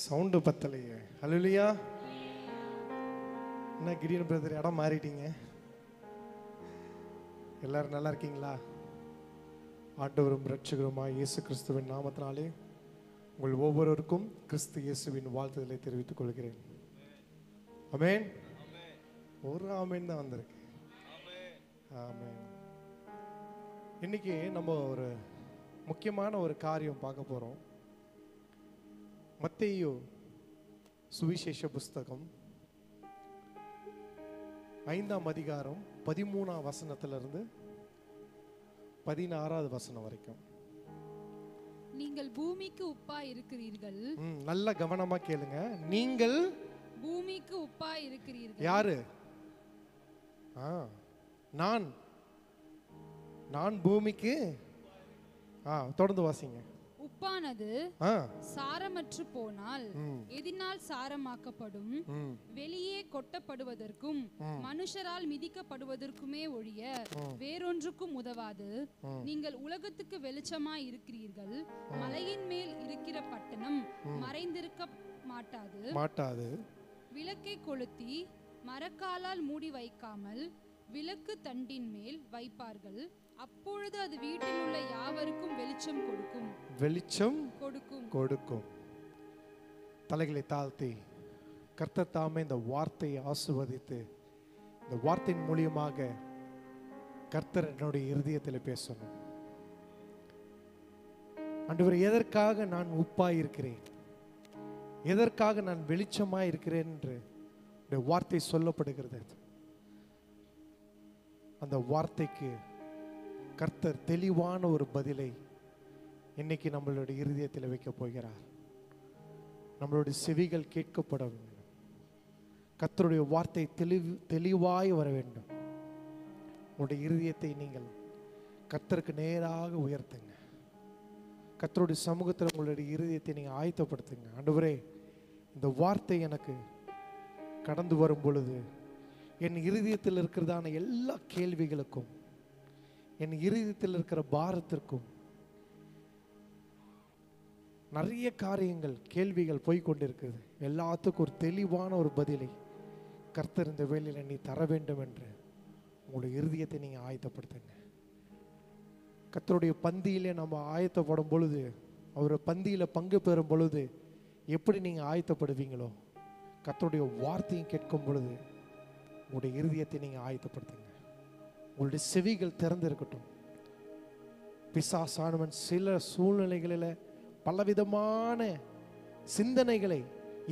Sound பத்தலையே. ஹல்லேலூயா. என்ன green brother இடம் மாறிட்டீங்க? எல்லாரும் நல்லா இருக்கீங்களா? ஆண்டவரும் இரட்சகருமாய் இயேசு கிறிஸ்துவின் நாமத்தினாலே உங்கள் ஒவ்வொருவருக்கும் கிறிஸ்து இயேசுவின் வாழ்த்துதலை தெரிவித்துக் கொள்கிறேன். ஆமென். ஒரு ஆமென் தான் வந்திருக்கு. ஆமென். இன்னைக்கு நம்ம ஒரு முக்கியமான ஒரு காரியம் பார்க்க போறோம். மத்தேயு சுவிசேஷ புஸ்தகம் 5ஆம் அதிகாரம் 13ஆம் வசனத்திலிருந்து 16வது வசனம் வரைக்கும். நீங்கள் பூமிக்கு உப்பாய் இருக்கிறீர்கள். நல்ல கவனமா கேளுங்க. நீங்கள் பூமிக்கு உப்பாய் இருக்கிறீர்கள். யாரு? நான் பூமிக்கு. தொடர்ந்து வாசிங்க. உப்பானது சாரமற்று போனால் எதினால் சாரமாக்கப்படும்? வெளியே கொட்டப்படுவதற்கும் மனுஷரால் மிதிக்கப்படுவதற்குமே ஒழிய வேறொன்றுக்கும் உதவாது. நீங்கள் உலகத்துக்கு வெளிச்சமாய் இருக்கிறீர்கள். மலையின் மேல் இருக்கிற பட்டணம் மறைந்திருக்க மாட்டாது. விளக்கை கொளுத்தி மரக்காலால் மூடி வைக்காமல் விளக்கு தண்டின் மேல் வைப்பார்கள். அப்பொழுது அது வீட்டில் உள்ள யாவருக்கும் வெளிச்சம் கொடுக்கும். தலைகளை தாழ்த்தி கர்த்தர் தாமே இந்த வார்த்தையை ஆசீர்வதித்து இந்த வார்த்தையின் மூலியமாக கர்த்தர் என்னுடைய இருதயத்தில் பேசணும். ஆண்டவரே, எதற்காக நான் உப்பாய் இருக்கிறேன், எதற்காக நான் வெளிச்சமாய் இருக்கிறேன் என்று வார்த்தை சொல்லப்படுகிறது. அந்த வார்த்தைக்கு கர்த்தர் தெளிவான ஒரு பதிலை இன்னைக்கு நம்மளுடைய இருதயத்தில் வைக்க போகிறார். நம்மளுடைய செவிகள் கேட்கப்பட வேண்டும். கர்த்தருடைய வார்த்தை தெளிவாய் வர வேண்டும். உங்களுடைய இருதயத்தை நீங்கள் கர்த்தருக்கு நேராக உயர்த்துங்க. கர்த்தருடைய சமூகத்தில் உங்களுடைய இருதயத்தை நீங்கள் ஆயத்தப்படுத்துங்க. ஆண்டவரே, இந்த வார்த்தை எனக்கு கடந்து வரும் பொழுது என் இருதயத்தில் இருக்கிறதான எல்லா கேள்விகளுக்கும், என் இருதயத்தில் இருக்கிற பாரத்திற்கும், நிறைய காரியங்கள் கேள்விகள் போய்கொண்டிருக்குது, எல்லாத்துக்கும் ஒரு தெளிவான ஒரு பதிலை கர்த்தர் இந்த வேளையில் நீ தர வேண்டும் என்று உங்களுடைய இருதயத்தை நீங்கள் ஆயத்தப்படுத்துங்க. கர்த்தருடைய பந்தியிலே நம்ம ஆயத்தப்படும் பொழுது, அவர் பந்தியில் பங்கு பெறும் பொழுது எப்படி நீங்கள் ஆயத்தப்படுவீங்களோ, கர்த்தருடைய வார்த்தையும் கேட்கும் பொழுது உங்களுடைய இருதயத்தை நீங்கள் ஆயத்தப்படுத்துங்க. உங்களுடைய செவிகள் திறந்து இருக்கட்டும். பிசாசானவன் சில சூழ்நிலைகளில் பலவிதமான சிந்தனைகளை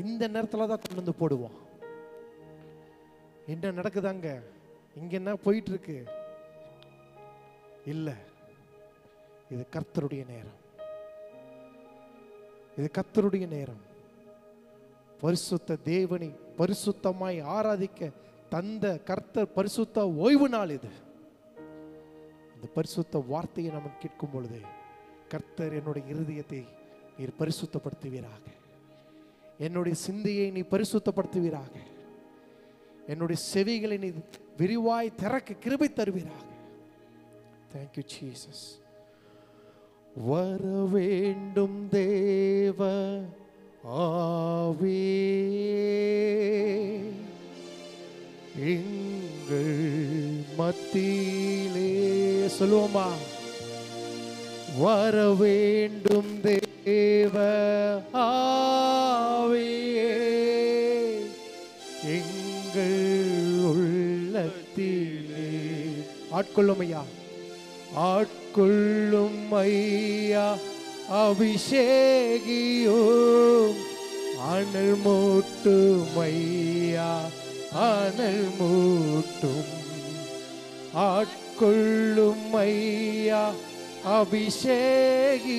இந்த நேரத்தில் தான் கொண்டு வந்து போடுவான். என்ன நடக்குதாங்க, இங்க என்ன போயிட்டு இருக்கு? இல்ல, இது கர்த்தருடைய நேரம். இது கர்த்தருடைய நேரம். பரிசுத்த தேவனை பரிசுத்தமாய் ஆராதிக்க தந்த கர்த்தர் பரிசுத்த ஓய்வு நாள் இது. இந்த பரிசுத்த வார்த்தையை நம்ம கேட்கும் பொழுது கர்த்தர் என்னுடைய இருதயத்தை நீர் பரிசுத்தப்படுத்துவீராக, என்னுடைய சிந்தையை நீ பரிசுத்தப்படுத்துவீராக, என்னுடைய செவிகளை நீ விரிவாய் திறக்க கிருபை தருவீராக. Thank you Jesus. வர வேண்டும் தேவ ஆவே, எங்கள் மத்தியிலே. சொல்லுவோமா? வர வேண்டும் தேவ ஆவியே, எங்கள் உள்ளத்திலே. ஆட்கொள்ளும் ஐயா, ஆட்கொள்ளும் ஐயா, அபிஷேகியும் அனல் மூட்டும் ஐயா, அனல் மூட்டும். ஆட்கொள்ளும் ஐயா, அபிஷேகியும்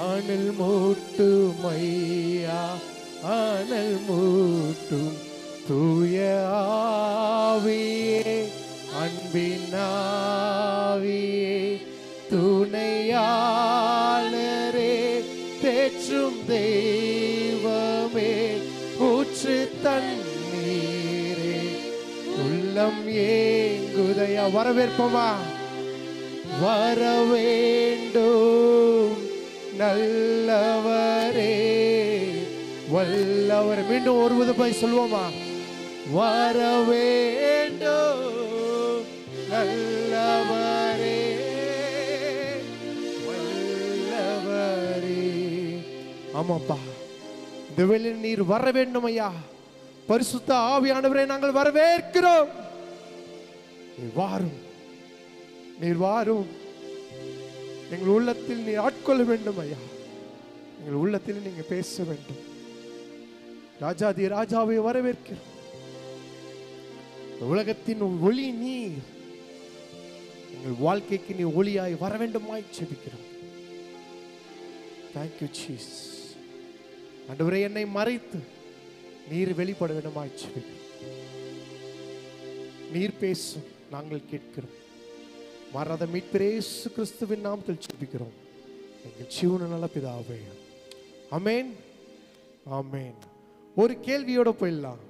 அனல் மூட்டும் ஐயா, அனல் மூட்டும். தூய ஆவியே, அன்பின் ஆவியே, துணையாளரே, தேற்றும் தெய்வமே, ஊற்று தண்ணீரே, உள்ளம் ஏங்குதையா. வரவேற்போமா? வர வேண்டும் நல்லவரே வல்லவர். மீண்டும் ஒரு விதமாய் சொல்லுவோமா? வர வேண்டும் நல்லவரே வல்லவரே. ஆமாப்பா, இந்த வேளையில் நீர் வர வேண்டும் ஐயா. பரிசுத்த ஆவியானவரை நாங்கள் வரவேற்கிறோம். நீர் வாரும், நீர் வாரும். எங்கள் உள்ளத்தில் நீர் ஆட்கொள்ள வேண்டும் ஐயா. எங்கள் உள்ளத்தில் நீங்க பேச வேண்டும். ராஜாதி ராஜாவை வரவேற்கிறோம். உலகத்தின் ஒளி நீர். எங்கள் வாழ்க்கைக்கு நீ ஒளியாய் வர வேண்டுமாய் ஜெபிக்கிறோம். Thank you Jesus. ஆண்டவரே, என்னை மறைத்து நீர் வெளிப்பட வேண்டுமாய் ஜெபிக்கிறோம். நீர் பேசும், நாங்கள் கேட்கிறோம். மாறாத மீட்பரே இயேசு கிறிஸ்துவின் நாமத்தில் ஜெபிக்கிறோம் எங்கள் ஜீவன நல்ல பிதாவே. ஆமென், ஆமென். ஒரு கேள்வியோட போயிடலாம்.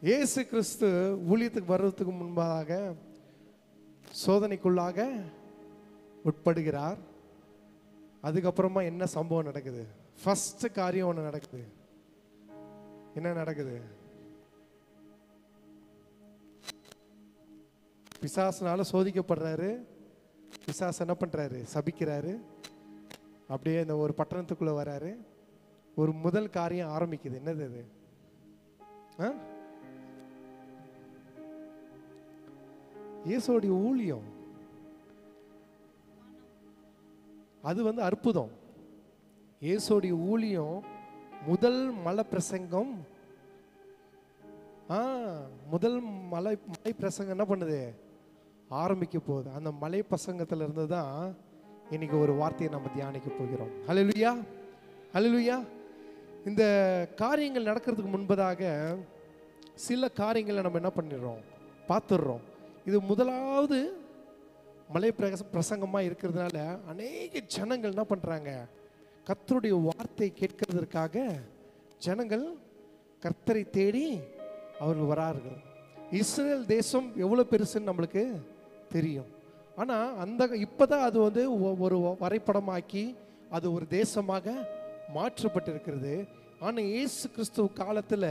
இயேசு கிறிஸ்து ஊழியத்துக்கு வர்றதுக்கு முன்பாக சோதனைக்குள்ளாக உட்படுகிறார். அதுக்கப்புறமா என்ன சம்பவம் நடக்குது? ஃபர்ஸ்ட் காரியம் ஒன்று நடக்குது. என்ன நடக்குது? பிசாசுனால சோதிக்கப்படுறாரு. பிசாசு என்ன பண்றாரு? சபிக்கிறாரு. அப்படியே இந்த ஒரு பட்டணத்துக்குள்ள வராரு. ஒரு முதல் காரியம் ஆரம்பிக்குது. என்னது அது? இயேசுவோடைய ஊழியம் அது அற்புதம். இயேசுவோடைய ஊழியம் முதல் மலை பிரசங்கம். முதல் மலை பிரசங்கம் என்ன பண்ணுது? ஆரம்பிக்க போகுது. அந்த மலை பிரசங்கத்துல இருந்து தான் இன்னைக்கு ஒரு வார்த்தையை நம்ம தியானிக்க போகிறோம். ஹல்லேலூயா, ஹல்லேலூயா. இந்த காரியங்கள் நடக்கிறதுக்கு முன்பதாக சில காரியங்களை நம்ம என்ன பண்ணிடுறோம்? பார்த்துடுறோம். இது முதலாவது மலை பிரசங்கமாக இருக்கிறதுனால அநேக ஜனங்கள் என்ன பண்ணுறாங்க? கர்த்தருடைய வார்த்தை கேட்கிறதற்காக ஜனங்கள் கர்த்தரை தேடி அவர்கள் வரார்கள். இஸ்ரேல் தேசம் எவ்வளோ பெருசுன்னு நம்மளுக்கு தெரியும். ஆனால் இப்போதான் அது ஒரு வரைபடமாக்கி அது ஒரு தேசமாக மாற்றப்பட்டிருக்கிறது. ஆனால் இயேசு கிறிஸ்துவ காலத்தில்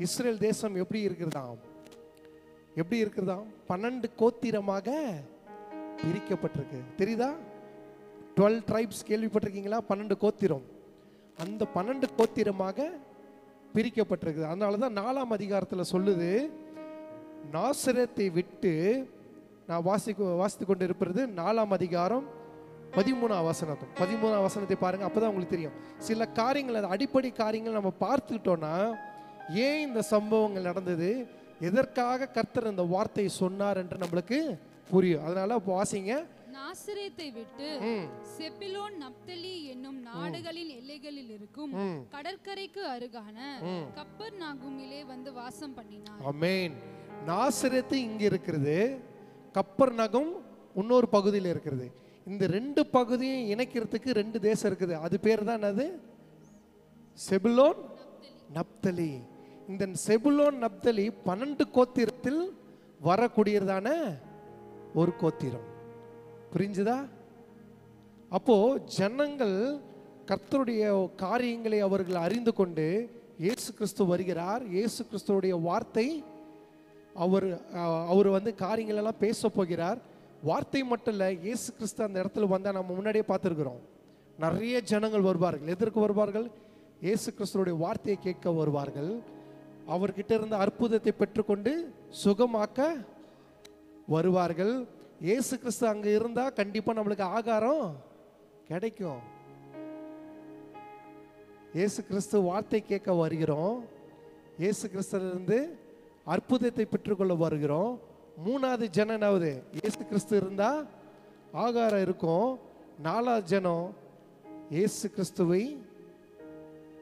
இஸ்ரேல் தேசம் எப்படி இருக்கிறதாம்? 12 கோத்திரமாக பிரிக்கப்பட்டிருக்கு. தெரியுதா? 12 tribes கேள்விப்பட்டிருக்கீங்களா? 12 கோத்திரம். அந்த 12 கோத்திரமாக பிரிக்கப்பட்டிருக்கு. அதனால தான் 4ஆம் அதிகாரத்தில் சொல்லுது, நாசரேத்தை விட்டு நான் வாசித்து கொண்டு இருப்பது 4ஆம் அதிகாரம் 13ஆம் வசனம். 13ஆம் வசனத்தை பாருங்க, அப்பதான் உங்களுக்கு தெரியும். சில காரியங்கள், அடிப்படை காரியங்கள் நம்ம பார்த்துக்கிட்டோம்னா ஏன் இந்த சம்பவங்கள் நடந்தது, எதற்காக கர்த்தர் இந்த வார்த்தையை சொன்னார் என்று நம்மளுக்கு புரியும். அதனால வாசிங்க. நாசரேத்தை விட்டு செபிலோன் நப்தலி என்னும் நாடுகளின் எல்லைகளில் இருக்கும் கடற்கரைக்கு அருகான கப்பர்நாகுமிலே வாசம் பண்ணினார். ஆமென். நாசரேத்து இங்க இருக்கிறது, கப்பர்நகும் இன்னொரு பகுதியில் இருக்கிறது. இந்த 2 பகுதியை இணைக்கிறதுக்கு 2 தேசம் இருக்குது. அது பேர் தான் என்னது? செபுலோன், நப்தலி. இந்த செபுலோன் நப்தலி 12 கோத்திரத்தில் வரக்கூடியதான ஒரு கோத்திரம். புரிஞ்சுதா? அப்போ ஜனங்கள் கர்த்தருடைய காரியங்களை அவர்கள் அறிந்து கொண்டு இயேசு கிறிஸ்து வருகிறார். இயேசு கிறிஸ்துவுடைய வார்த்தை அவர் காரியங்கள் எல்லாம் பேச போகிறார். வார்த்தை மட்டும் இல்லை, இயேசு கிறிஸ்து அந்த இடத்துல வந்தால் நம்ம முன்னாடியே பார்த்துருக்குறோம். நிறைய ஜனங்கள் வருவார்கள். எதற்கு வருவார்கள்? இயேசு கிறிஸ்துவுடைய வார்த்தையை கேட்க வருவார்கள். அவர்கிட்ட இருந்த அற்புதத்தை பெற்றுக்கொண்டு சுகமாக்க வருவார்கள். இயேசு கிறிஸ்து அங்கே இருந்தால் கண்டிப்பாக நம்மளுக்கு ஆகாரம் கிடைக்கும். இயேசு கிறிஸ்து வார்த்தை கேட்க வருகிறோம். இயேசு கிறிஸ்துவிலிருந்து அற்புதத்தை பெற்றுக்கொள்ள வருகிறோம். 3வது ஜனம் என்னாவது? இயேசு கிறிஸ்து இருந்தா ஆகாரம் இருக்கும். 4வது ஜனம் இயேசு கிறிஸ்துவை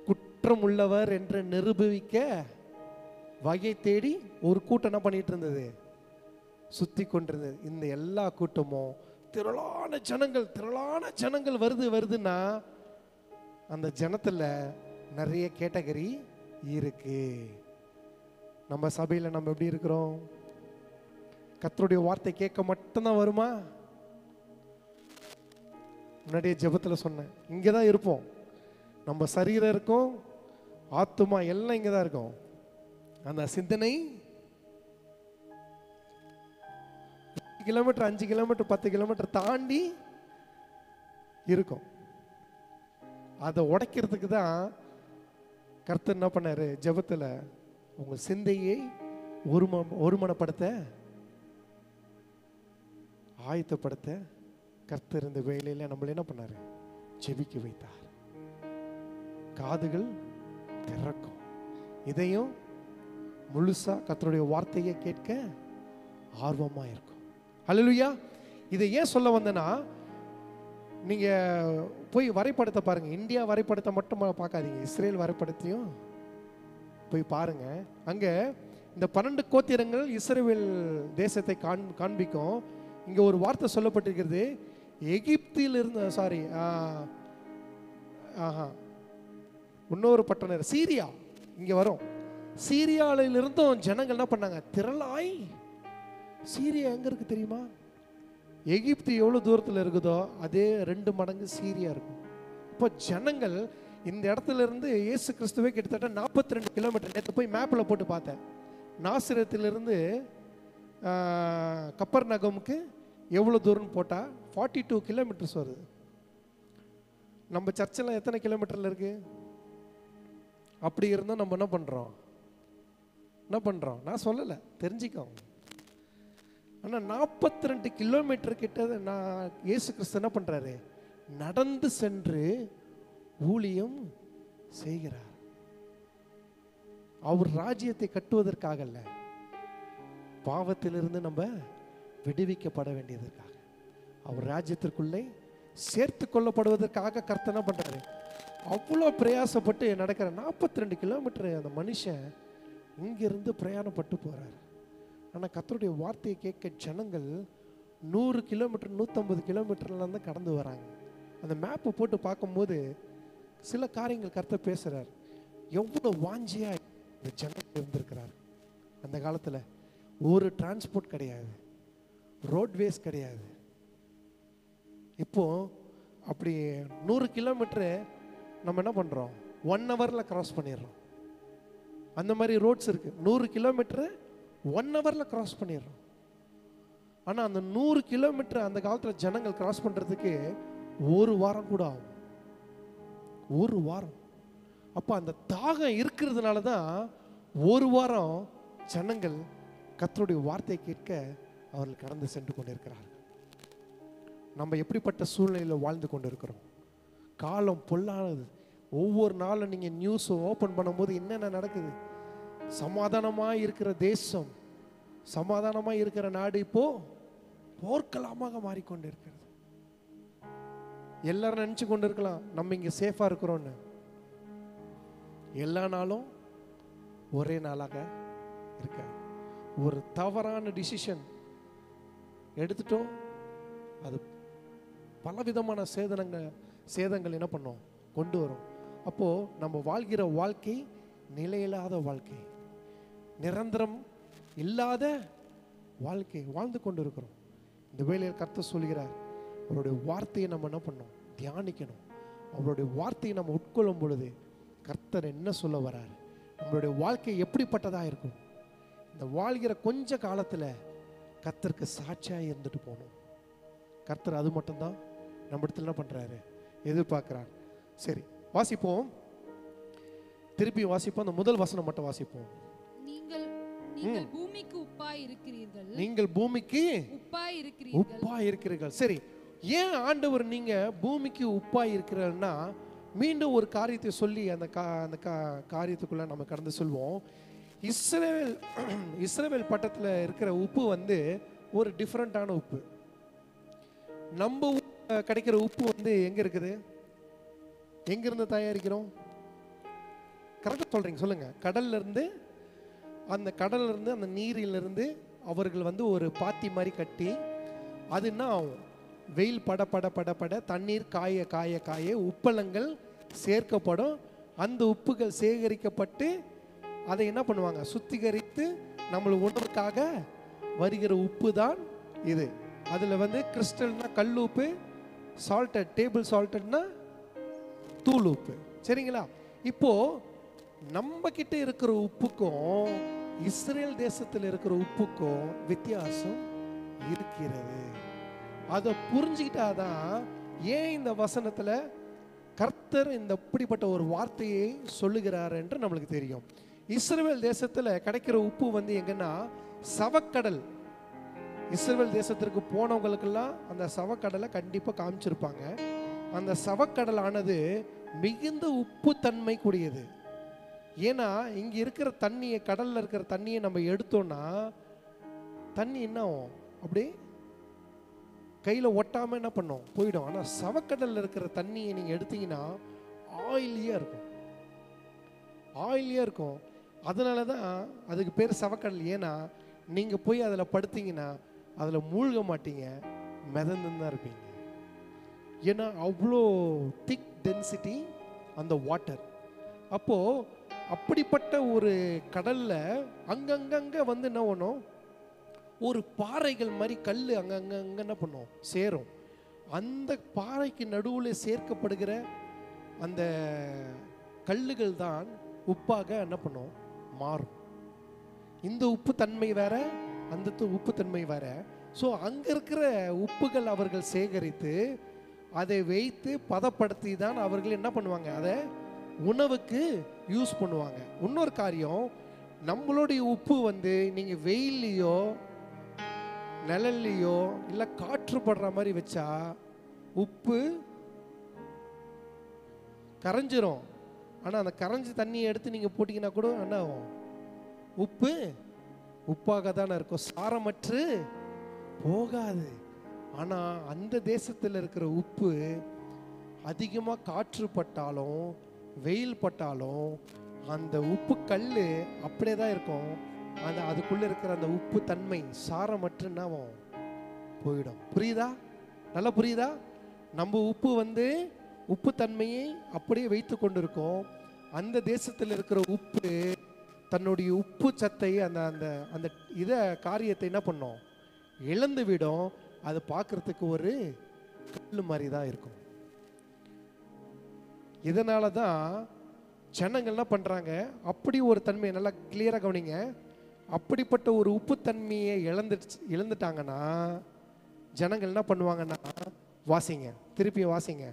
குற்றம் உள்ளவர் என்று நிரூபிக்க வகை தேடி ஒரு கூட்டம் என்ன பண்ணிட்டு இருந்தது? சுத்தி கொண்டிருந்தது. இந்த எல்லா கூட்டமும் திரளான ஜனங்கள் வருதுன்னா அந்த ஜனத்துல நிறைய கேட்டகரி இருக்கு. நம்ம சபையில நம்ம எப்படி இருக்கிறோம்? கர்த்தருடைய வார்த்தை கேட்க மட்டும்தான் வருமா? முன்னாடியே ஜெபத்தில் சொன்னேன், இங்கே தான் இருப்போம். நம்ம சரீரம் இருக்கும், ஆத்துமா எல்லாம் இங்கே தான் இருக்கும். அந்த சிந்தனை 2 கிலோமீட்டர் 5 கிலோமீட்டர் 10 கிலோமீட்டர் தாண்டி இருக்கும். அதை உடைக்கிறதுக்கு தான் கர்த்தர் என்ன பண்ணாரு ஜெபத்தில், உங்க சிந்தையை ஒருமனப்படுத்த ஆயத்தப்படுத்த கர்த்தர் இந்த வேலையில நம்மள என்ன பண்ணாரு, ஜெபிக்க வைத்தார். காதுகள் திறக்கும், இதையும் முழுசா கர்த்தருடைய வார்த்தையை கேட்க ஆர்வமா இருக்கும். ஹல்லேலூயா. இதை ஏன் சொல்ல வந்தேன்னா, நீங்க போய் வரைபடத்தை பாருங்க. இந்தியா வரைபடத்தை மட்டும் பார்க்காதீங்க, இஸ்ரேல் வரைபடத்தையும் போய் பாருங்க. அங்க இந்த 12 கோத்திரங்கள் இஸ்ரவேல் தேசத்தை காண்பிக்கும். இங்க ஒரு வார்த்தை சொல்லப்பட்டிருக்கிறது, எகிப்தில் இருந்து இன்னொரு பட்டணம் சீரியா இங்க வரும். சீரியாவில் இருந்தும் ஜனங்கள் என்ன பண்ணாங்க, திரளாய். சீரியா எங்க இருக்கு தெரியுமா? எகிப்து எவ்வளவு தூரத்தில் இருக்குதோ அதே 2 மடங்கு சீரியா இருக்கும். இப்போ ஜனங்கள் இந்த இடத்துல இருந்து இயேசு கிறிஸ்துவே கிட்டத்தட்ட 42 கிலோமீட்டர். நேற்று போய் மேப்பில் போட்டு பார்த்தேன். நாசரேத்திலிருந்து கப்பர்நகமுக்கு எவ்வளோ தூரம்னு போட்டால் 42 கிலோமீட்டர்ஸ் வருது. நம்ம சர்ச்செல்லாம் எத்தனை கிலோமீட்டரில் இருக்கு? அப்படி இருந்தால் நம்ம என்ன பண்ணுறோம்? நான் சொல்லலை, தெரிஞ்சிக்கோ. ஆனால் 42 கிலோமீட்டர் கிட்ட நான் இயேசு கிறிஸ்து என்ன பண்ணுறாரு, நடந்து சென்று ஊழியம் செய்கிறார். அவர் ராஜ்யத்தை கட்டுவதற்காக அல்ல, பாவத்திலிருந்து நம்ம விடுவிக்கப்பட வேண்டியதற்காக, அவர் ராஜ்யத்திற்குள்ளே சேர்த்து கொள்ளப்படுவதற்காக கர்த்தர் என்ன பண்றாரு, அவ்வளோ பிரயாசப்பட்டு நடக்கிற 42 கிலோமீட்டர் அந்த மனுஷன் இங்கிருந்து பிரயாணப்பட்டு போறாரு. ஆனால் கர்த்தருடைய வார்த்தையை கேட்க ஜனங்கள் 100 கிலோமீட்டர் 150 கிலோமீட்டர்லாம் தான் கடந்து வராங்க. அந்த மேப்பை போட்டு பார்க்கும்போது சில காரியங்கள் கர்த்தர் பேசுறார். எவ்வளோ வாஞ்சியா இந்த ஜனங்கள் இருந்திருக்கிறார். அந்த காலத்தில் ஒரு டிரான்ஸ்போர்ட் கிடையாது, ரோட்வேஸ் கிடையாது. இப்போ அப்படி 100 கிலோமீட்டரு நம்ம என்ன பண்ணுறோம், 1 ஹவரில் கிராஸ் பண்ணிடுறோம். அந்த மாதிரி ரோட்ஸ் இருக்கு. 100 கிலோமீட்டரு 1 ஹவரில் கிராஸ் பண்ணிடுறோம். ஆனால் அந்த 100 கிலோமீட்டர் அந்த காலத்தில் ஜனங்கள் கிராஸ் பண்ணுறதுக்கு 1 வாரம் கூட ஆகும். 1 வாரம். அப்போ அந்த தாகம் இருக்கிறதுனால தான் 1 வாரம் ஜனங்கள் கர்த்தருடைய வார்த்தையை கேட்க அவர்கள் கடந்து சென்று கொண்டிருக்கிறார்கள். நம்ம எப்படிப்பட்ட சூழ்நிலையில் வாழ்ந்து கொண்டு இருக்கிறோம்? காலம் பொல்லானது. ஒவ்வொரு நாளும் நீங்கள் நியூஸ் ஓப்பன் பண்ணும்போது என்னென்ன நடக்குது? சமாதானமாக இருக்கிற தேசம், சமாதானமாக இருக்கிற நாடு இப்போ போர்க்களமாக மாறிக்கொண்டு இருக்கிறது. எல்லாரும் நினச்சி கொண்டு இருக்கலாம் நம்ம இங்கே சேஃபாக இருக்கிறோன்னு. எல்லா நாளும் ஒரே நாளாக இருக்க. ஒரு தவறான டிசிஷன் எடுத்துட்டோம், அது பலவிதமான சேதங்கள் என்ன பண்ணோம், கொண்டு வரும். அப்போது நம்ம வாழ்கிற வாழ்க்கை நிலையில்லாத வாழ்க்கை, நிரந்தரம் இல்லாத வாழ்க்கை வாழ்ந்து கொண்டு இருக்கிறோம். இந்த வேளையில் கர்த்தர் சொல்கிறார், அவருடைய வார்த்தையை நம்ம என்ன பண்ணணும், தியானிக்கணும். அவருடைய வார்த்தையை நம்ம உட்கொள்ளும் பொழுது கர்த்தர் என்ன சொல்ல வரார், நம்மளுடைய வாழ்க்கை எப்படிப்பட்டதாக இருக்கும். இந்த வாழ்கிற கொஞ்ச காலத்தில் கர்த்தருக்கு சாட்சியாக இருந்துட்டு போகணும். கர்த்தர் அது மட்டும்தான் நம்ம இடத்துல என்ன பண்ணுறாரு, எதிர்பார்க்குறார். சரி, வாசிப்போம், திருப்பி வாசிப்போம். அந்த முதல் வசனம் மட்டும் வாசிப்போம். நீங்கள் பூமிக்கு உப்பாய் இருக்கிறீர்கள். நீங்கள் பூமிக்கு உப்பாய் இருக்கிறீர்கள். சரி, ஏன் ஆண்டவர் நீங்க பூமிக்கு உப்பாய் இருக்கிறீர்கள்னா, மீண்டும் ஒரு காரியத்தை சொல்லி அந்த காரியத்துக்குள்ள நம்ம கடந்து சொல்வோம். இஸ்ரவேல் பட்டத்தில் இருக்கிற உப்பு வந்து ஒரு டிஃப்ரெண்டான உப்பு. நம்ம கிடைக்கிற உப்பு வந்து எங்க இருக்குது, எங்கிருந்து தயாரிக்கிறோம்? கரெக்டாக சொல்றீங்க, சொல்லுங்க. கடல்ல இருந்து, அந்த கடல்ல இருந்து, அந்த நீரிலிருந்து அவர்கள் வந்து ஒரு பாத்தி மாதிரி கட்டி, அது என்ன ஆகும், வெயில் பட பட பட பட தண்ணீர் காய காய காய உப்பளங்கள் சேர்க்கப்படும். அந்த உப்புகள் சேகரிக்கப்பட்டு அதை என்ன பண்ணுவாங்க, சுத்திகரித்து நம்மள உணவுக்காக வருகிற உப்பு தான் இது. அதில் வந்து கிறிஸ்டல்னா கல் உப்பு, சால்டட், டேபிள் சால்டட்னா தூள் உப்பு. சரிங்களா? இப்போ நம்ம கிட்ட இருக்கிற உப்புக்கும் இஸ்ரேல் தேசத்தில் இருக்கிற உப்புக்கும் வித்தியாசம் இருக்கிறது. அதை புரிஞ்சுக்கிட்டாதான் ஏன் இந்த வசனத்துல கர்த்தர் இந்த இப்படிப்பட்ட ஒரு வார்த்தையை சொல்லுகிறார் என்று நம்மளுக்கு தெரியும். இஸ்ரேல் தேசத்துல கிடைக்கிற உப்பு வந்து எங்கன்னா சவக்கடல். இஸ்ரேல் தேசத்திற்கு போனவங்களுக்கெல்லாம் அந்த சவக்கடலை கண்டிப்பா காமிச்சிருப்பாங்க. அந்த சவக்கடல் ஆனது மிகுந்த உப்பு தன்மை கூடியது. ஏன்னா இங்க இருக்கிற தண்ணியை, கடல்ல இருக்கிற தண்ணியை நம்ம எடுத்தோம்னா தண்ணி என்ன ஆகும், அப்படியே கையில ஒட்டாம என்ன பண்ணும், போயிடும். ஆனா சவக்கடல்ல இருக்கிற தண்ணியை நீங்க எடுத்தீங்கன்னா ஆயிலியா இருக்கும், ஆயிலியா இருக்கும். அதனாலதான் அதுக்கு பேர் சவக்கடல். ஏன்னா நீங்க போய் அதுல படுத்தீங்கன்னா அதுல மூழ்க மாட்டீங்க, மிதந்துன்னு தான் இருப்பீங்க. ஏன்னா அவ்வளோ திக் டென்சிட்டி அந்த வாட்டர். அப்போ அப்படிப்பட்ட ஒரு கடல்ல அங்கங்க வந்து என்ன பண்ணும், ஒரு பாறைகள் மாதிரி கல் அங்கங்க என்ன பண்ணும், சேரும். அந்த பாறைக்கு நடுவில் சேர்க்கப்படுகிற அந்த கல்லுகள் தான் உப்பாக என்ன பண்ணும், மாறும். இந்த உப்பு தன்மை வேற, அந்த உப்பு தன்மை வேற. ஸோ அங்க இருக்கிற உப்புகள் அவர்கள் சேகரித்து அதை வைத்து பதப்படுத்தி தான் அவர்கள் என்ன பண்ணுவாங்க, அதை உணவுக்கு யூஸ் பண்ணுவாங்க. இன்னொரு காரியம், நம்மளுடைய உப்பு வந்து நீங்க வெயிலையோ நிழல்லையோ இல்லை காற்று படுற மாதிரி வச்சா உப்பு கரைஞ்சிரும். ஆனால் அந்த கரைஞ்ச தண்ணியை எடுத்து நீங்கள் போட்டிங்கன்னா கூட என்ன ஆகும், உப்பு உப்பாக தானே இருக்கும், சாரமற்று போகாது. ஆனால் அந்த தேசத்தில் இருக்கிற உப்பு அதிகமாக காற்று பட்டாலும் வெயில் பட்டாலும் அந்த உப்பு கல் அப்படியே தான் இருக்கும். அந்த அதுக்குள்ளே இருக்கிற அந்த உப்பு தன்மை சாரமற்று என்ன போயிடும். புரியுதா? நல்லா புரியுதா? நம்ம உப்பு வந்து உப்பு தன்மையை அப்படியே வைத்து கொண்டிருக்கோம். அந்த தேசத்தில் இருக்கிற உப்பு தன்னுடைய உப்பு சத்தை அந்த அந்த அந்த இதை காரியத்தை என்ன பண்ணும், இழந்து விடும். அது பார்க்கறதுக்கு ஒரு கல் மாதிரி தான் இருக்கும். இதனால தான் ஜனங்கள் என்ன பண்ணுறாங்க, அப்படி ஒரு தன்மையை நல்லா கிளியராக கவனிங்க. அப்படிப்பட்ட ஒரு உப்பு தன்மையை இழந்துட்டாங்கன்னா ஜனங்கள் என்ன பண்ணுவாங்கன்னா, வாசிங்க, திருப்பி வாசிங்க.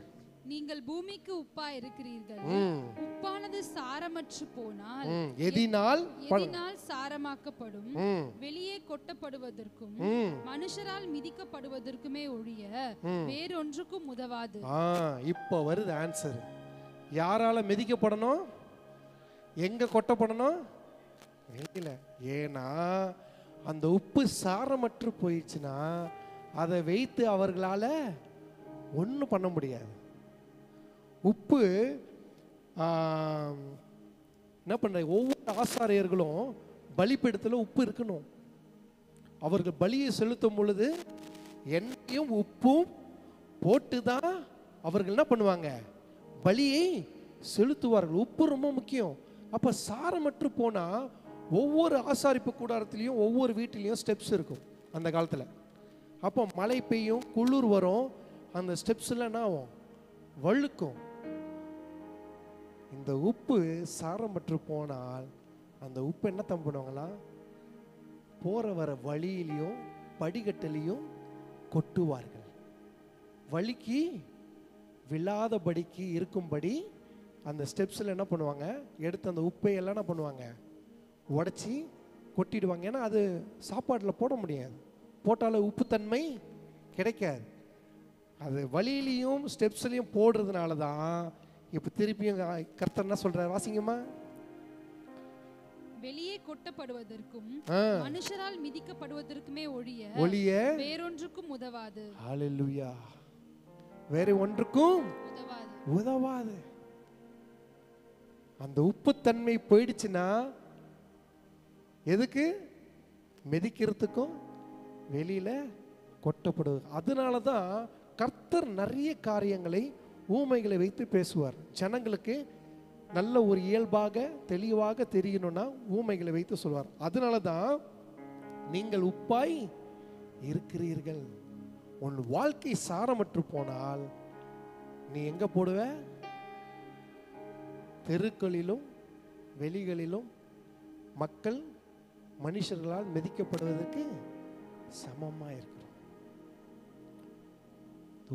நீங்கள் பூமிக்கு உப்பா இருக்கிறீர்கள். உப்பானது சாரமற்று போனால் எதினால் சாரமாக்கப்படும், வெளியே கொட்டப்படுவதற்கும் மனுஷரால் மிதிக்கப்படுவதற்குமே ஒழிய வேறொன்றுக்கும் உதவாது. இப்ப வருது ஆன்சர். யாரால மிதிக்கப்படணும், எங்க கொட்டப்படணும், வெளியில. ஏன்னா அந்த உப்பு சாரமற்று போயிடுச்சுன்னா அதை வைத்து அவர்களால ஒன்றும் பண்ண முடியாது. உப்பு என்ன பண்ண, ஒவ்வொரு ஆசாரியர்களும் பலிபீடத்தில் உப்பு இருக்கணும். அவர்கள் பலியை செலுத்தும் பொழுது எண்ணெயும் உப்பும் போட்டு தான் அவர்கள் என்ன பண்ணுவாங்க, பலியை செலுத்துவார்கள். உப்பு ரொம்ப முக்கியம். அப்ப சாரமற்று போனா ஒவ்வொரு ஆசாரிப்பு கூடாரத்திலையும் ஒவ்வொரு வீட்டிலையும் ஸ்டெப்ஸ் இருக்கும் அந்த காலத்துல. அப்போ மழை பெய்யும், குளிர் வரும், அந்த ஸ்டெப்ஸ்ல என்ன ஆகும், வழுக்கும். இந்த உப்பு சாரமற்று போனால் அந்த உப்பு என்ன தம் பண்ணுவாங்களா, போற வர வழியிலையும் படிக்கட்டிலையும் கொட்டுவார்கள். வழிக்கு விழாதபடிக்கு இருக்கும்படி அந்த ஸ்டெப்ஸில் என்ன பண்ணுவாங்க, எடுத்து அந்த உப்பை எல்லாம் என்ன பண்ணுவாங்க, உடச்சி கொட்டிடுவாங்க. ஏன்னா அது சாப்பாட்டில் போட முடியாது, போட்டாலும் உப்பு தன்மை கிடைக்காது. அது வழியிலையும் ஸ்டெப்ஸ்லையும் போடுறதுனால தான் இப்போ திருப்பியும் கர்த்தர் என்ன சொல்றார், வாசிங்கம்மா. வெளியே கொட்டப்படுவதற்கும் மனுஷரால் மிதிக்கப்படுவதற்குமே ஒழிய வேறொன்றுக்கும் உதவாது. ஹல்லேலூயா. வேற ஒன்றுக்கும் உதவாது. அந்த உப்பு தன்மை போயிடுச்சுன்னா எதுக்கு, மிதிக்கிறதுக்கும் வெளியில கொட்டப்படுது. அதனால தான் கர்த்தர் நிறைய காரியங்களை ஊமைகளை வைத்து பேசுவார். ஜனங்களுக்கு நல்ல ஒரு இயல்பாக தெளிவாக தெரியணும்னா ஊமைகளை வைத்து சொல்வார். அதனால தான் நீங்கள் உப்பாய் இருக்கிறீர்கள். உன் வாழ்க்கை சாரமற்று போனால் நீ எங்க போடுவ? தெருக்களிலும் வெளிகளிலும் மக்கள் மனுஷர்களால் மிதிக்கப்படுவதற்கு சமமா இருக்கிறோம்.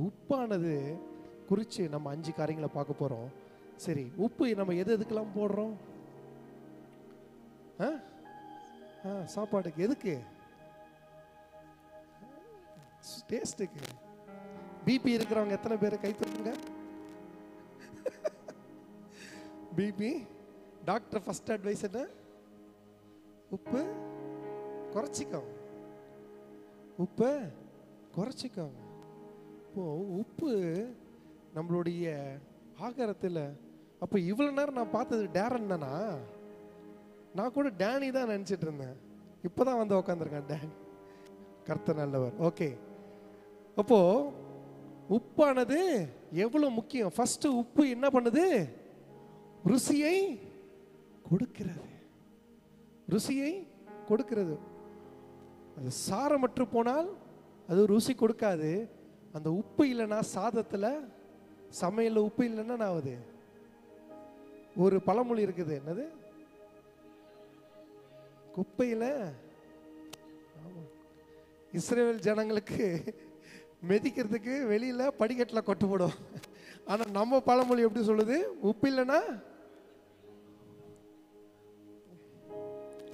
உப்பானது குறித்து நம்ம 5 காரியங்களை பார்க்க போறோம். சரி, உப்பு நம்ம எதுக்கெல்லாம் போடுறோம்? சாப்பாடுக்கு. எதுக்கு? டேஸ்ட்டுக்கு. பிபி இருக்கிறவங்க எத்தனை பேர் கை தூக்குங்க? பிபி டாக்டர் ஃபர்ஸ்ட் அட்வைஸ் என்ன? உப்பு குறைச்சிக்கோங்க. உப்பை குறைச்சிக்கோங்க. இப்போ உப்பு நம்மளுடைய ஆகாரத்தில். அப்போ இவ்வளோ நேரம் நான் பார்த்தது டேரன் தானா? நான் கூட டேனி தான் நினச்சிட்டு இருந்தேன். இப்போ தான் வந்து உட்காந்துருக்கேன் டேனி. கர்த்தர் நல்லவர். ஓகே, அப்போ உப்பானது எவ்வளோ முக்கியம். ஃபர்ஸ்ட் உப்பு என்ன பண்ணுது? ருசியை கொடுக்கிறது. ருசியை கொடுக்கிறது. அது சாரமற்று போனால் அது ருசி கொடுக்காது. அந்த உப்பு இல்லைன்னா சாதத்தில், சமையலில் உப்பு இல்லைன்னா என்ன ஆகுது? ஒரு பழமொழி இருக்குது, என்னது? குப்பையில். இஸ்ரேல் ஜனங்களுக்கு மெதிக்கிறதுக்கு வெளியில் படிக்கட்டில் கொட்டு போடும். ஆனால் நம்ம பழமொழி எப்படி சொல்லுது? உப்பு இல்லைன்னா,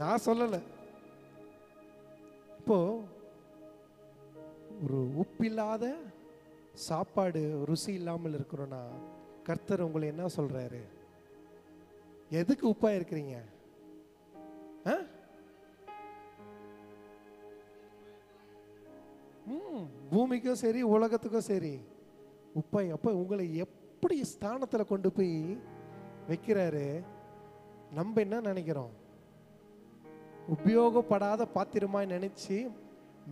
நான் சொல்லலை. இப்போ ஒரு உப்பில்லாத சாப்பாடு ருசி இல்லாமல் இருக்கிறோன்னா கர்த்தர் உங்களை என்ன சொல்றாரு? எதுக்கு உப்பா இருக்கிறீங்க? பூமிக்கும் சரி உலகத்துக்கும் சரி உப்பாய். அப்ப உங்களை எப்படி ஸ்தானத்துல கொண்டு போய் வைக்கிறாரு? நம்ம என்ன நினைக்கிறோம்? உபயோகப்படாத பாத்திரமாய் நினைச்சு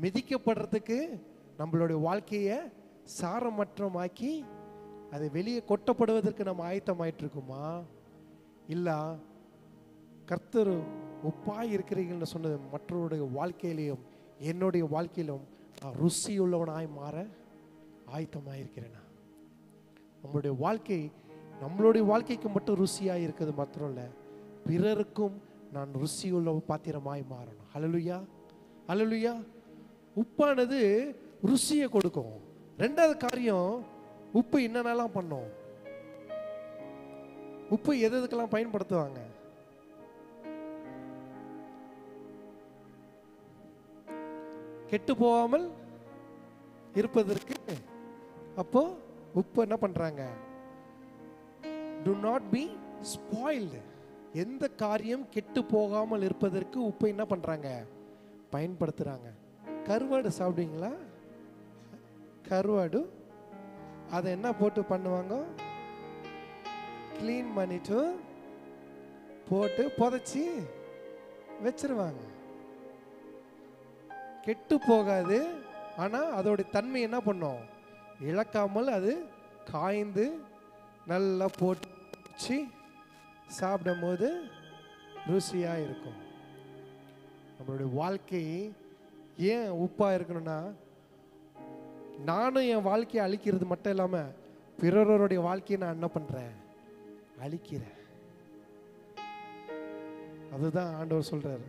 மிதிக்கப்படுறதுக்கு நம்மளுடைய வாழ்க்கையை சாரமற்றமாக்கி அதை வெளியே கொட்டப்படுவதற்கு நம்ம ஆயத்தமாயிட்டு இருக்குமா? இல்ல கர்த்தர் உப்பாய் இருக்கிறீங்கன்னு சொன்னது மற்றவருடைய வாழ்க்கையிலையும் என்னுடைய வாழ்க்கையிலும் நான் ருசி உள்ளவனாய் மாற ஆயத்தமாயிருக்கிறேனா? நம்மளுடைய வாழ்க்கை நம்மளுடைய வாழ்க்கைக்கு மட்டும் ருசியாக இருக்கிறது மாத்திரம் இல்லை, பிறருக்கும் நான் ருசி உள்ள பாத்திரமாய் மாறணும். ஹல்லேலூயா, ஹல்லேலூயா. உப்பானது ருசியை கொடுக்கும். ரெண்டாவது காரியம், உப்பு என்னென்னலாம் பண்ணும்? உப்பு எதுக்கெல்லாம் பயன்படுத்துவாங்க? கெட்டு போகாமல் இருப்பதற்கு. அப்போ உப்பு என்ன பண்றாங்க? do not be spoiled. எந்த காரியம் கெட்டு போகாமல் இருப்பதற்கு உப்பு என்ன பண்றாங்க? பயன்படுத்துறாங்க. கருவாடு சாப்பிடுவீங்களா? கருவாடு அதை என்ன போட்டு பண்ணுவாங்க? கிளீன் பண்ணிட்டு போட்டு புதைச்சி வச்சிருவாங்க. கெட்டு போகாது. ஆனா அதோட தன்மை என்ன பண்ணும்? இழக்காமல் அது காய்ந்து நல்லா போட்டு சாப்பிடும் போது ருசியா இருக்கும். நம்மளுடைய வாழ்க்கை ஏன் உப்பா இருக்கணும்னா, நானும் என் வாழ்க்கையை அழிக்கிறது மட்டும் இல்லாம பிறருடைய வாழ்க்கையை நான் என்ன பண்றேன்? அழிக்கிறேன். அதுதான் ஆண்டவர் சொல்றாரு.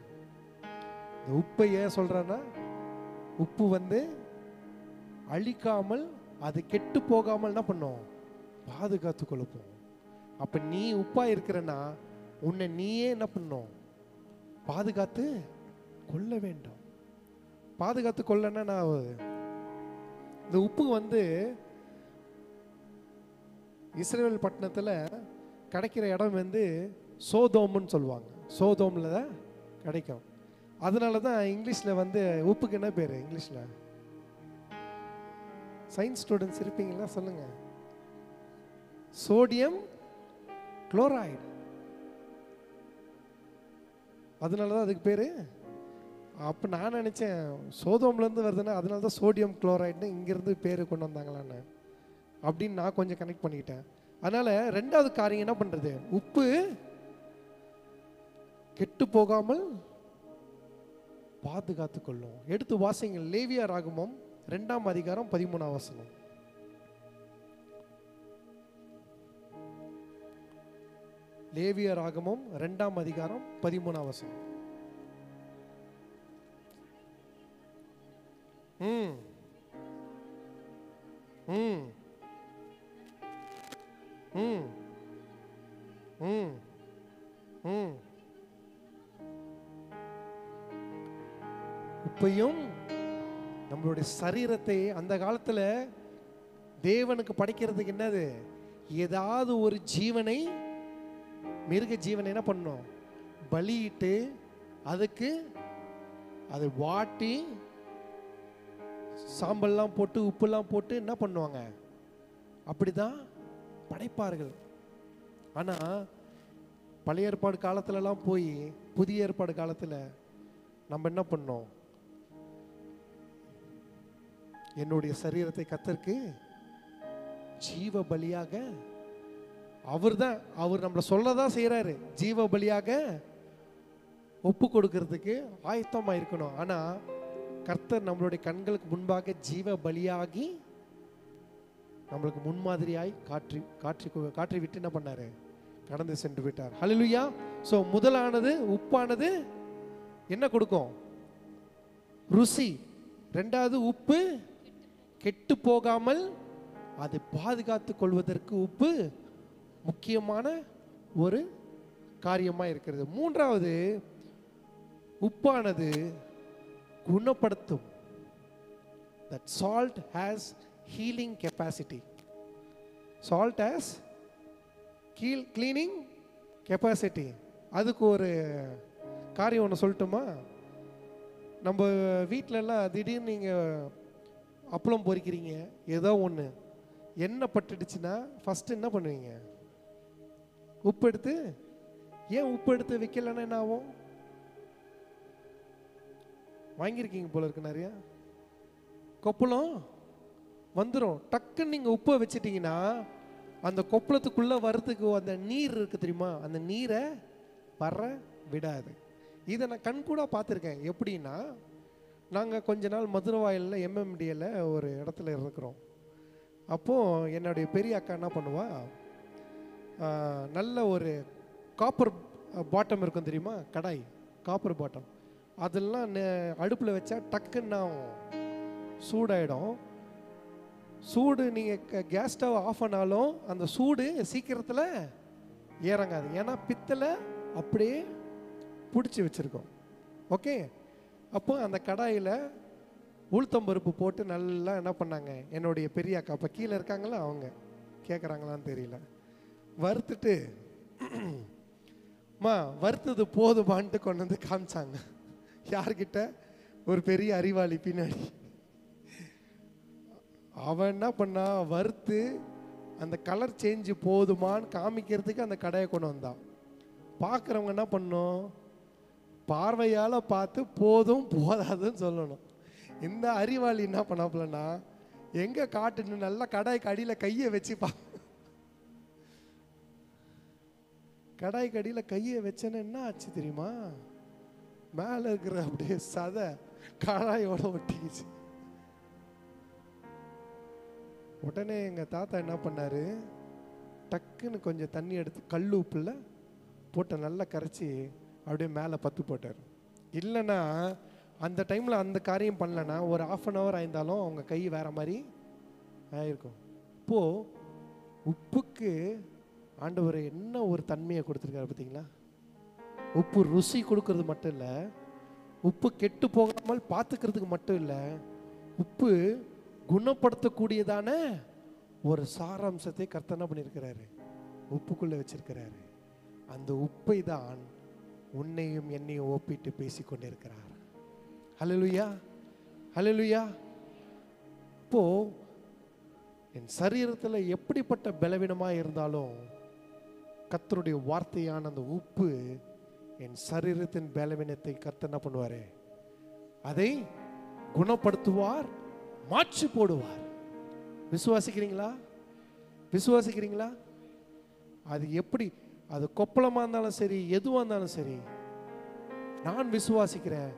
இந்த உப்பை ஏன் சொல்றேன்னா, உப்பு அழிக்காமல் அது கெட்டு போகாமல் என்ன பண்ணும்? பாதுகாத்து கொள்ளும். அப்ப நீ உப்பா இருக்கிறன்னா உன்னை நீயே என்ன பண்ணும்? பாதுகாத்து கொள்ள வேண்டும். பாதுகாத்து கொள்ளனா என்ன ஆகுது? இந்த உப்பு இஸ்ரேல் பட்டணத்தில் கிடைக்கிற இடம் சோதோம்னு சொல்லுவாங்க. சோதோம்ல தான் கிடைக்கும். அதனால தான் இங்கிலீஷில் உப்புக்கு என்ன பேர்? இங்கிலீஷில் சயின்ஸ் ஸ்டூடெண்ட்ஸ் இருப்பீங்களா? சொல்லுங்க. Sodium chloride. அதனால தான் அதுக்கு பேர். அப்போ நான் நினச்சேன் சோதோம்லேருந்து வருதுன்னா அதனால தான் சோடியம் குளோரைடுன்னு இங்கேருந்து பேர் கொண்டு வந்தாங்களான்னு அப்படின்னு நான் கொஞ்சம் கனெக்ட் பண்ணிக்கிட்டேன். அதனால் ரெண்டாவது காரியம் என்ன பண்ணுறது? உப்பு கெட்டு போகாமல் பாதுகாத்து கொள்ளும். எடுத்து வாசிங்க. லேவியா ராகமம் 2ஆம் அதிகாரம் 13ஆம் வசனம். லேவியராகமம் 2ஆம் அதிகாரம் 13ஆம் வசனம். ம் ம் ம் ம் ம் உப்பையும் நம்மளுடைய சரீரத்தை அந்த காலத்துல தேவனுக்கு படைக்கிறதுக்கு என்னது, ஏதாவது ஒரு ஜீவனை, மிருக ஜீவனை என்ன பண்ணணும், பலியிட்டு அதுக்கு அதை வாட்டி சாம்பல்லாம் போட்டு உப்புலாம் போட்டு என்ன பண்ணுவாங்க, அப்படிதான் படைப்பார்கள். ஆனா பழைய ஏற்பாடு காலத்துலலாம் போய் புதிய ஏற்பாடு காலத்துல நம்ம என்ன பண்ணோம், என்னுடைய சரீரத்தை கர்த்தருக்கு ஜீவ பலியாக, அவர் நம்மளை சொல்லதான் செய்யறாரு, ஜீவ பலியாக ஒப்பு கொடுக்கறதுக்கு ஆயத்தமா இருக்கணும். ஆனா கர்த்தர் நம்மளுடைய கண்களுக்கு முன்பாக ஜீவ பலியாகி நம்மளுக்கு முன்மாதிரியாய் காற்றி விட்டு என்ன பண்ணாரு, கடந்து சென்று விட்டார். ஹல்லேலூயா. சோ முதலானது உப்பானது என்ன கொடுக்கும், ருசி. ரெண்டாவது உப்பு கெட்டு போகாமல் அதை பாதுகாத்து கொள்வதற்கு உப்பு முக்கியமான ஒரு காரியமா இருக்கிறது. மூன்றாவது உப்பானது குணப்படுத்தும். That salt has healing capacity. Salt has cleaning capacity. அதுக்கு ஒரு காரியம் ஒன்று சொல்லட்டுமா? நம்ம வீட்டிலலாம் திடீர்னு நீங்கள் அப்பளம் பொரிக்கிறீங்க, ஏதோ ஒன்று எண்ணெய் பட்டுடுச்சுன்னா ஃபஸ்ட்டு என்ன பண்ணுவீங்க, உப்பு எடுத்து, ஏன் உப்பு எடுத்து வைக்கலன்னா என்ன ஆகும், வாங்கியிருக்கீங்க போல இருக்கு நிறைய, கொப்பளம் வந்துடும். டக்குன்னு நீங்கள் உப்பை வச்சிட்டிங்கன்னா அந்த கொப்பளத்துக்குள்ளே வர்றதுக்கு அந்த நீர் இருக்குது தெரியுமா, அந்த நீரை வர விடாது. இதை நான் கண்கூட பார்த்துருக்கேன். எப்படின்னா, நாங்கள் கொஞ்ச நாள் மதுரவாயலில் எம்எம்டியில் ஒரு இடத்துல இருக்கிறோம். அப்போது என்னுடைய பெரிய அக்கா என்ன பண்ணுவா, நல்ல ஒரு காப்பர் பாட்டம் இருக்கும் தெரியுமா, கடாய் காப்பர் பாட்டம், அதெல்லாம் அடுப்பில் வச்சா டக்குன்னு சூடாயிடும். சூடு நீங்கள் கேஸ் ஸ்டவ் ஆஃப் பண்ணாலும் அந்த சூடு சீக்கிரத்தில் இறங்காது, ஏன்னா பித்தளை அப்படியே பிடிச்சி வச்சுருக்கோம். ஓகே, அப்போ அந்த கடாயில் உளுத்தம்பருப்பு போட்டு நல்லா என்ன பண்ணாங்க, என்னுடைய பெரிய அக்கா, அப்போ கீழே இருக்காங்களா, அவங்க கேட்குறாங்களான்னு தெரியல, வறுத்துட்டு மா வறுத்தது போதுமான்ட்டு கொண்டு வந்து காமிச்சாங்க. யார்கிட்ட, ஒரு பெரிய அறிவாளி பின்னாடி. அவன் என்ன பண்ணா, வறுத்து அந்த கலர் சேஞ்சு போதுமான்னு காமிக்கிறதுக்கு அந்த கடையை கொண்டு வந்தான். பார்க்குறவங்க என்ன பண்ணணும், பார்வையால் பார்த்து போதும் போதாதுன்னு சொல்லணும். இந்த அறிவாளி என்ன பண்ணாப்புலன்னா, எங்கே காட்டுன்னு நல்லா கடாய்க்கு அடியில் கையை வச்சுப்பா, கடாய்க்கு அடியில் கையை வச்சேன்னு என்ன ஆச்சு தெரியுமா, மேலே இருக்கிற அப்படியே சதை கடாயோட ஒட்டிக்கிச்சு. உடனே எங்கள் தாத்தா என்ன பண்ணாரு, டக்குன்னு கொஞ்சம் தண்ணி எடுத்து கல் உப்புல போட்டு நல்லா கரைச்சி அப்படியே மேலே பத்து போட்டார். இல்லைன்னா அந்த டைமில் அந்த காரியம் பண்ணலன்னா ஒரு 1/2 hour ஆயிருந்தாலும் அவங்க கை வேற மாதிரி ஆயிருக்கும். இப்போது உப்புக்கு ஆண்டவர் என்ன ஒரு தன்மையை கொடுத்துருக்காரு பார்த்தீங்களா. உப்பு ருசி கொடுக்கறது மட்டும் இல்லை, உப்பு கெட்டு போகாமல் பார்த்துக்கிறதுக்கு மட்டும் இல்லை, உப்பு குணப்படுத்தக்கூடியதான ஒரு சாராம்சத்தை கர்த்தர் பண்ணியிருக்கிறாரு, உப்புக்குள்ளே வச்சிருக்கிறாரு. அந்த உப்பை தான் உன்னையும் என்னையும் ஒப்பிட்டு பேசி கொண்டிருக்கிறார். ஹல்லேலூயா, ஹல்லேலூயா. இப்போ என் சரீரத்தில் எப்படிப்பட்ட பலவீனமாக இருந்தாலும் கர்த்தருடைய வார்த்தையான அந்த உப்பு என் சரீரத்தின் பலவீனத்தை கர்த்தர் என்ன பண்ணுவார், அதை குணப்படுத்துவார், மாற்றி போடுவார். விசுவாசிக்கிறீங்களா, விசுவாசிக்கிறீங்களா? அது எப்படி, அது கொப்பளமாக இருந்தாலும் சரி, எதுவாக இருந்தாலும் சரி, நான் விசுவாசிக்கிறேன்.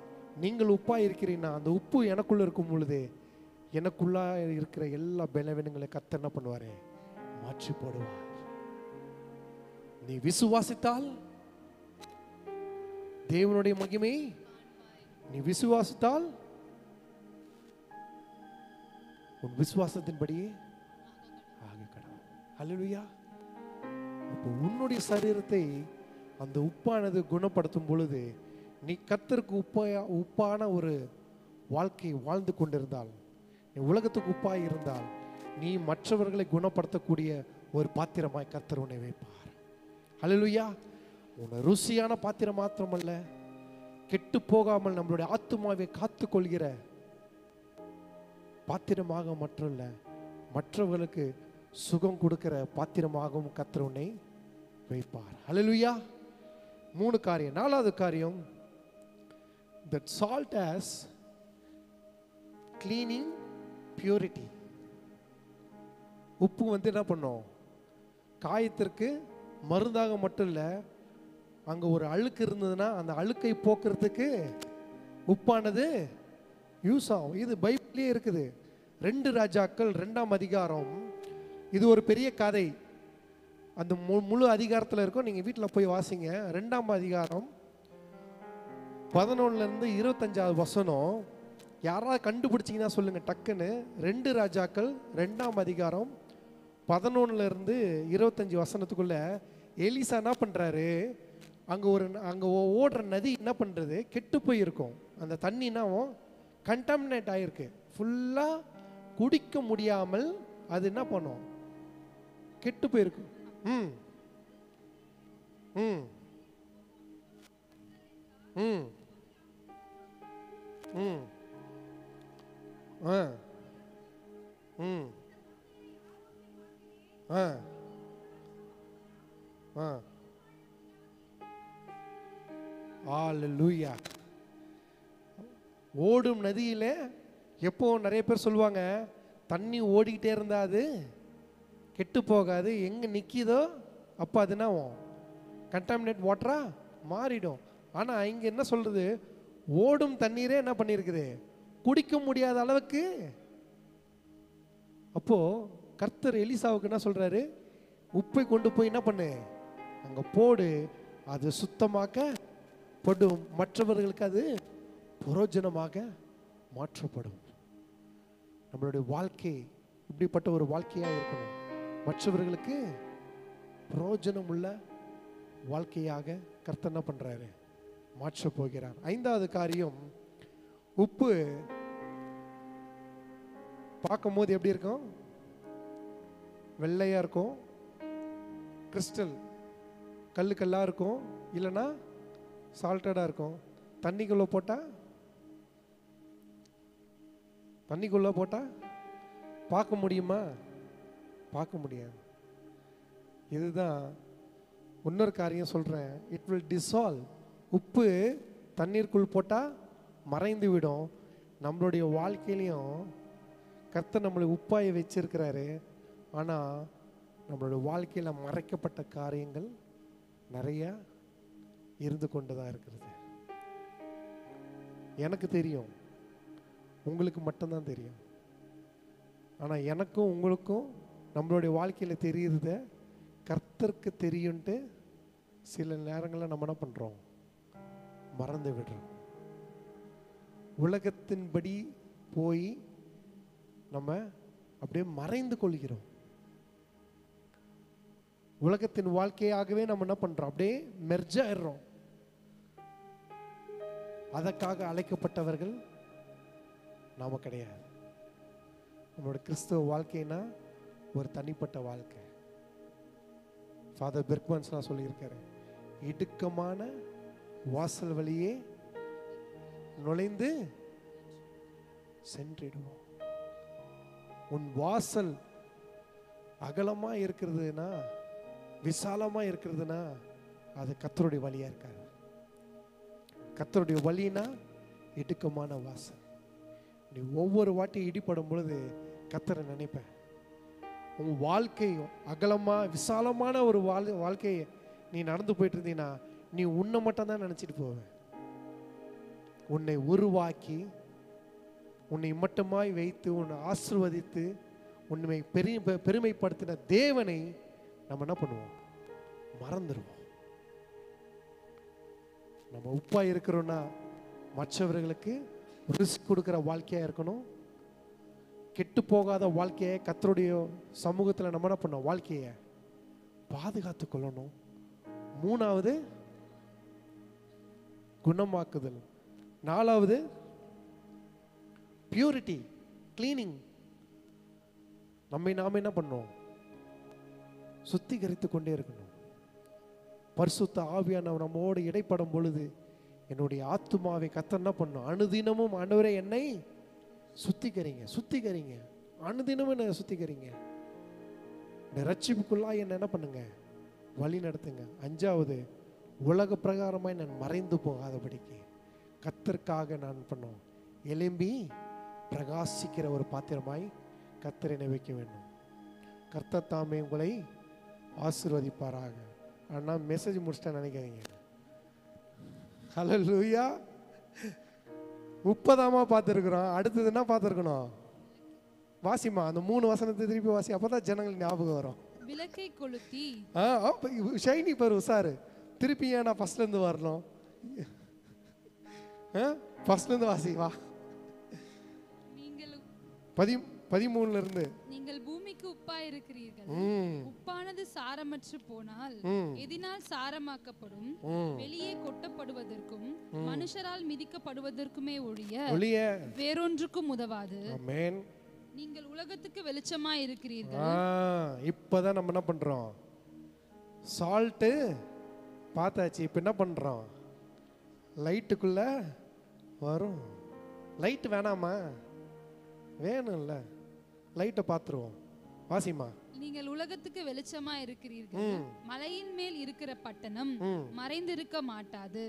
நீங்கள் உப்பா இருக்கிறீங்கன்னா அந்த உப்பு எனக்குள்ள இருக்கும் பொழுது எனக்குள்ளா இருக்கிற எல்லா பலவீனங்களை கர்த்தர் என்ன பண்ணுவாரு? மாற்றி போடுவார். நீ விசுவாசித்தால் தேவனுடைய மகிமை, நீ விசுவாசித்தால் உன் விசுவாசத்தின்படியே ஆகக்கடவும். அல்லேலூயா. அப்போ உன்னுடைய சரீரத்தை அந்த உப்பானது குணப்படுத்தும் பொழுது நீ கர்த்தருக்கு உப்பான ஒரு வாழ்க்கை வாழ்ந்து கொண்டிருந்தால், நீ உலகத்துக்கு உப்பாய் இருந்தால், நீ மற்றவர்களை குணப்படுத்தக்கூடிய ஒரு பாத்திரமாய் கர்த்தர் உன்னை வைப்பார். அல்லேலூயா. உன்னை ருசியான பாத்திரம் மாத்திரமல்ல, கெட்டு போகாமல் நம்மளுடைய ஆத்துமாவை காத்து கொள்கிற பாத்திரமாக மட்டும் இல்ல, மற்றவர்களுக்கு சுகம் கொடுக்கிற பாத்திரமாகவும் கர்த்தர் உன்னை வைப்பார். அல்லேலூயா. 3 காரியம். 4வது காரியம், that salt has cleaning purity. உப்பு வந்து என்ன பண்ணும்? காயத்திற்கு மருந்தாக மட்டும் இல்லை, அங்கே ஒரு அழுக்கு இருந்ததுன்னா அந்த அழுக்கை போக்குறதுக்கு உப்பானது யூஸ் ஆகும். இது பைபிளே இருக்குது. 2 ராஜாக்கள் 2ஆம் அதிகாரம். இது ஒரு பெரிய கதை. அந்த முழு அதிகாரத்தில் இருக்கும். நீங்கள் வீட்டில் போய் வாசிங்க. 2ஆம் அதிகாரம் 11லேருந்து 25வது வசனம். யாராவது கண்டுபிடிச்சிங்கன்னா சொல்லுங்கள் டக்குன்னு. 2 ராஜாக்கள் 2ஆம் அதிகாரம் 11லேருந்து 25 வசனத்துக்குள்ள எலிசா என்ன பண்ணுறாரு? அங்கே ஓடுற நதி என்ன பண்ணுறது? கெட்டு போயிருக்கும். அந்த தண்ணினா கண்டாமினேட் ஆகிருக்கு. ஃபுல்லாக குடிக்க முடியாமல் அது என்ன பண்ணும்? கெட்டு போயிருக்கும். ம் ம் ம் ம் ஆ ம் ஆ ஆ ஹல்லேலூயா. ஓடும் நதியில் எப்போ நிறைய பேர் சொல்லுவாங்க, தண்ணி ஓடிக்கிட்டே இருந்தா அது கெட்டு போகாது. எங்கே நிற்கிதோ அப்போ அது என்ன கண்டாமினேட் வாட்டரா மாறிடும். ஆனால் இங்கே என்ன சொல்கிறது? ஓடும் தண்ணீரே என்ன பண்ணியிருக்குது? குடிக்க முடியாத அளவுக்கு. அப்போது கர்த்தர் எலிசாவுக்கு என்ன சொல்கிறாரு? உப்பை கொண்டு போய் என்ன பண்ணு, அங்கே போடு, அது சுத்தமாக்கப்படும், மற்றவர்களுக்கு அது பிரயோஜனமாக மாற்றப்படும். நம்மளுடைய வாழ்க்கை இப்படிப்பட்ட ஒரு வாழ்க்கையாக இருக்கணும். மற்றவர்களுக்கு பிரயோஜனம் உள்ள வாழ்க்கையாக கர்த்தர் என்ன பண்ணுறாரு? மாற்ற போகிறார். 5வது காரியம், உப்பு பார்க்கும் போது எப்படி இருக்கும்? வெள்ளையாக இருக்கும், கிறிஸ்டல் கல்லு கல்லாக இருக்கும், இல்லைன்னா சால்ட்டடாக இருக்கும். தண்ணிக்குள்ளே போட்டால் பார்க்க முடியுமா? பார்க்க முடியாது. இதுதான் இன்னொரு காரியம் சொல்கிறேன். It will dissolve. உப்பு தண்ணீருக்குள் போட்டால் மறைந்து விடும். நம்மளுடைய வாழ்க்கையிலையும் கர்த்தர் நம்மளை உப்பாயை வச்சிருக்கிறாரு. ஆனால் நம்மளுடைய வாழ்க்கையில் மறைக்கப்பட்ட காரியங்கள் நிறைய இருந்து கொண்டு தான் இருக்கிறது. எனக்கு தெரியும், உங்களுக்கு மட்டும்தான் தெரியும். ஆனால் எனக்கும் உங்களுக்கும் நம்மளுடைய வாழ்க்கையில் தெரியுறத கர்த்தருக்கு தெரியும்ட்டு சில நேரங்களில் நம்ம என்ன பண்ணுறோம்? மறந்து விடுறோம். உலகத்தின்படி போய் நம்ம அப்படியே மறைந்து கொள்கிறோம். உலகத்தின் வாழ்க்கையாகவே நம்ம என்ன பண்ணுறோம்? அப்படியே மெர்ஜ் ஆயிடுறோம். அதற்காக அழைக்கப்பட்டவர்கள் நாம கிடையாது. நம்மளோட கிறிஸ்தவ வாழ்க்கைனா ஒரு தனிப்பட்ட வாழ்க்கை. ஃபாதர் பெர்க்மன்ஸ்லாம் சொல்லியிருக்காரு, இடுக்கமான வாசல் வழியே நுழைந்து சென்றிடுவோம். உன் வாசல் அகலமா இருக்கிறதுனா, விசாலமா இருக்கிறதுனா, அது கர்த்தருடைய வழியா இருக்காது. கர்த்தருடைய வழினா இடுக்கமான வாசல். நீ ஒவ்வொரு வாட்டி இடிப்படும் பொழுது கர்த்தரை நினைப்பேன். உன் வாழ்க்கையும் அகலமா விசாலமான ஒரு வாழ்க்கையை நீ நடந்து போயிட்டு இருந்தீங்கன்னா நீ உன்னை மட்டும் தான் நினைச்சிட்டு போவ. உன்னை உருவாக்கி உன்னை மட்டுமாய் வைத்து உன்னை ஆசீர்வதித்து உன்னை பெருமைப்படுத்தின தேவனை நம்ம என்ன பண்ணுவோம்? மறந்துடுவோம். நம்ம உப்பா இருக்கிறோம்னா மற்றவர்களுக்கு ரிஸ்க் கொடுக்குற வாழ்க்கையா இருக்கணும். கெட்டு போகாத வாழ்க்கையை கர்த்தருடைய சமூகத்தில் நம்ம என்ன பண்ணோம்? வாழ்க்கையை பாதுகாத்து கொள்ளணும். 3வது குணமாக்குதல். 4வது பியூரிட்டி, கிளீனிங். நாம என்ன பண்ணோம்? சுத்திகரித்து கொண்டே இருக்கணும். பரிசுத்த ஆவியானவர் நம்மோடு இடைப்படும் பொழுது என்னுடைய ஆத்துமாவை கர்த்தர் என்ன பண்ணும்? அனுதினமும் ஆண்டவரே என்னை சுத்திகரிங்க, சுத்திகரிங்க, அனுதினமும் என்ன சுத்திகரிங்க, இந்த ரட்சிப்புக்குள்ளாக என்ன பண்ணுங்க? வழி நடத்துங்க. 5வது உலக பிரகாரமாய் நான் மறைந்து போகாதபடிக்கு கர்த்தருக்காக நான் பண்ணோம் எலும்பி பிரகாசிக்கிற ஒரு பாத்திரமாய் கர்த்தர் என்னை வைக்க வேண்டும். கர்த்தர் தாமே உங்களை ஆசீர்வதிப்பாராக. ஆனால் மெசேஜ் முடிச்சிட்டேன் நினைக்காதீங்க. ஹல்லேலூயா. 30ஆமா பார்த்துருக்குறோம். அடுத்தது என்ன பார்த்துருக்கணும்? வாசிமா அந்த 3 வசனத்தை திருப்பி வாசி. அப்பதான் ஜனங்கள் ஞாபகம் வரும். விளக்கை கொளுத்தி ஷைனி பாரு உசாரு. திருப்பி ஏன் நான் ஃபர்ஸ்ட்ல இருந்து வரணும்? ஃபர்ஸ்ட்ல இருந்து வாசி வா. நீங்கள் 13ல இருந்து. நீங்கள் பூமிக்கு உப்பா இருக்கிறீர்கள். உப்பானது சாரமற்று போனால் எதினால் சாரமாக்கப்படும்? வெளியே கொட்டப்படுவதற்கும் மனுஷரால் மிதிக்கப்படுவதற்குமே ஒழிய வேறொன்றுக்கும் உதவாது. ஆமென். நீங்கள் உலகத்துக்கு வெளிச்சமா இருக்கிறீர்கள். இப்பதான் நம்ம என்ன பண்றோம்? சால்ட் பார்த்தாச்சு. இப்ப என்ன பண்றோம்? லைட்டுக்குள்ள வரும். லைட் வேணாமா? வேணும்ல. லைட்டை பார்த்துருவோம். வாசிமா. நீங்கள் உலகத்துக்கு வெளிச்சமா இருக்கிறீர்கள். மலையின் மேல் இருக்கிற பட்டணம் மறைந்திருக்க மாட்டாது.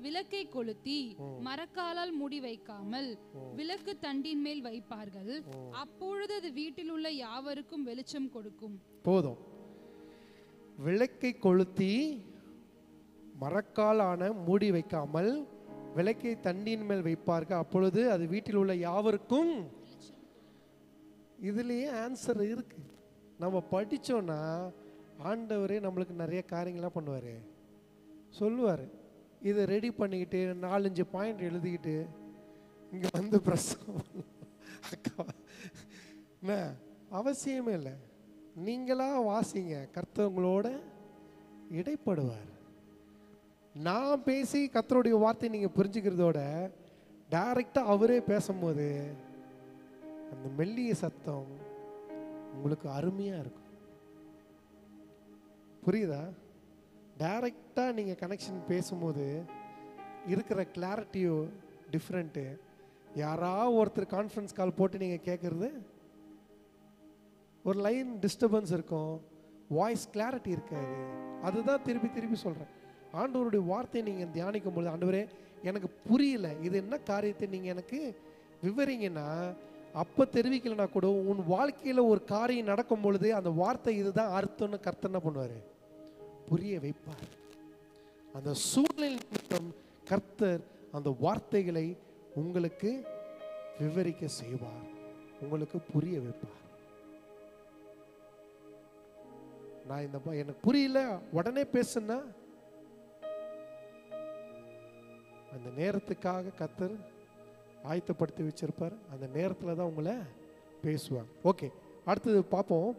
விளக்கை கொளுத்தி மரக்காலால் மூடி வைக்காமல் விளக்கு தண்டின் மேல் வைப்பார்கள். அப்பொழுது அது வீட்டில் உள்ள யாவருக்கும் வெளிச்சம் கொடுக்கும். போதும். விளக்கை கொளுத்தி மரக்காலான மூடி வைக்காமல் விளக்கை தண்டின் மேல் வைப்பார்கள். அப்பொழுது அது வீட்டில் உள்ள யாவருக்கும். இதுலயே ஆன்சர் இருக்கு. நம்ம படிச்சோம்னா ஆண்டவரே நம்மளுக்கு நிறைய காரியங்கள்லாம் பண்ணுவார், சொல்லுவார். இதை ரெடி பண்ணிக்கிட்டு 4-5 பாயிண்ட் எழுதிக்கிட்டு இங்கே வந்து பிரசவம் அக்கா என்ன அவசியமே இல்லை. நீங்களா வாசிங்க, கர்த்தர் உங்களோட இடைப்படுவார். நான் பேசி கர்த்தருடைய வார்த்தை நீங்கள் புரிஞ்சுக்கிறதோட டைரெக்டாக அவரே பேசும்போது அந்த மெல்லிய சத்தம் உங்களுக்கு அருமையாக இருக்கும். புரியுதா? டைரெக்டாக நீங்கள் கனெக்ஷன் பேசும்போது இருக்கிற கிளாரிட்டியோ டிஃப்ரெண்ட்டு. யாராவது ஒருத்தர் கான்ஃபரன்ஸ் கால் போட்டு நீங்கள் கேட்குறது ஒரு லைன் டிஸ்டர்பன்ஸ் இருக்கும், வாய்ஸ் கிளாரிட்டி இருக்காது. அதுதான் திருப்பி திருப்பி சொல்கிறேன். ஆண்டவருடைய வார்த்தையை நீங்கள் தியானிக்கும் பொழுது, ஆண்டவரே எனக்கு புரியல, இது என்ன காரியத்தை நீங்கள் எனக்கு விவரிங்கன்னா, அப்போ தெரிவிக்கலைன்னா கூட உன் வாழ்க்கையில் ஒரு காரியம் நடக்கும் பொழுது அந்த வார்த்தை இதுதான் அர்த்தம்னு கர்த்தர் என்ன பண்ணுவார்? புரிய வைப்பார். அந்த சூழ்நிலை நிமித்தம் கர்த்தர் அந்த வார்த்தைகளை உங்களுக்கு விவரிக்க செய்வார், உங்களுக்கு புரிய வைப்பார். நான் இந்த எனக்கு புரியல உடனே பேசுனா அந்த நேரத்துக்காக கர்த்தர் ஆயத்தப்படுத்தி வச்சிருப்பார். அந்த நேரத்தில் தான் உங்களை பேசுவாங்க. ஓகே, அடுத்தது பார்ப்போம்.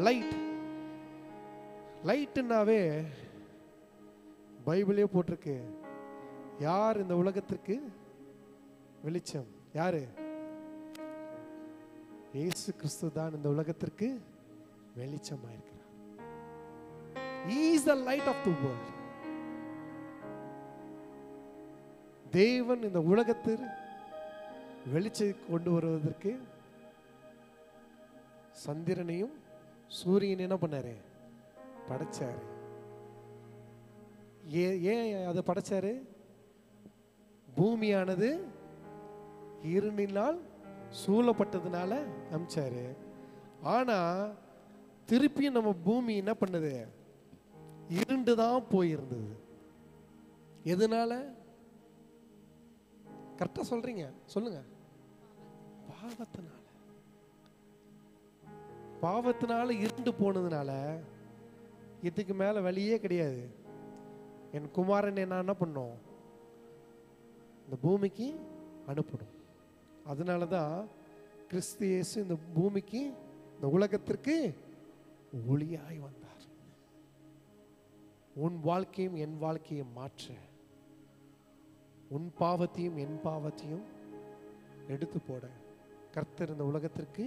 லைட். லைட்டுனாவே பைபிளே போட்டிருக்கு, யார் இந்த உலகத்திற்கு வெளிச்சம்? யாரு? இயேசு கிறிஸ்து தான் இந்த உலகத்திற்கு வெளிச்சமாக இருக்கிறார். He is the light of the world. தேவன் இந்த உலகத்தில் வெளிச்சம் கொண்டு வருவதற்கு சந்திரனையும் சூரியன் என்ன பண்ணாரு? படைச்சாரு. ஏன் அதை படைச்சாரு? பூமியானது இருளினால் சூழப்பட்டதுனால அமைச்சாரு. ஆனா திருப்பியும் நம்ம பூமி என்ன பண்ணுது? இருண்டுதான் போயிருந்தது. எதனால? கரெக்டா சொல்றீங்க, சொல்லுங்க. பாவத்தினால. பாவத்தினால இருண்டு போனதுனால இதுக்கு மேல வழியே கிடையாது. என் குமாரன் நான் என்ன பண்ணோம், இந்த பூமிக்கு அனுப்பணும். அதனால தான் கிறிஸ்து இயேசு இந்த பூமிக்கு, இந்த உலகத்திற்கு ஒளியாய் வந்தார். உன் வாழ்க்கையும் என் வாழ்க்கையும் மாற்ற, உன் பாவத்தையும் என் பாவத்தையும் எடுத்து போட கர்த்தர் இந்த உலகத்திற்கு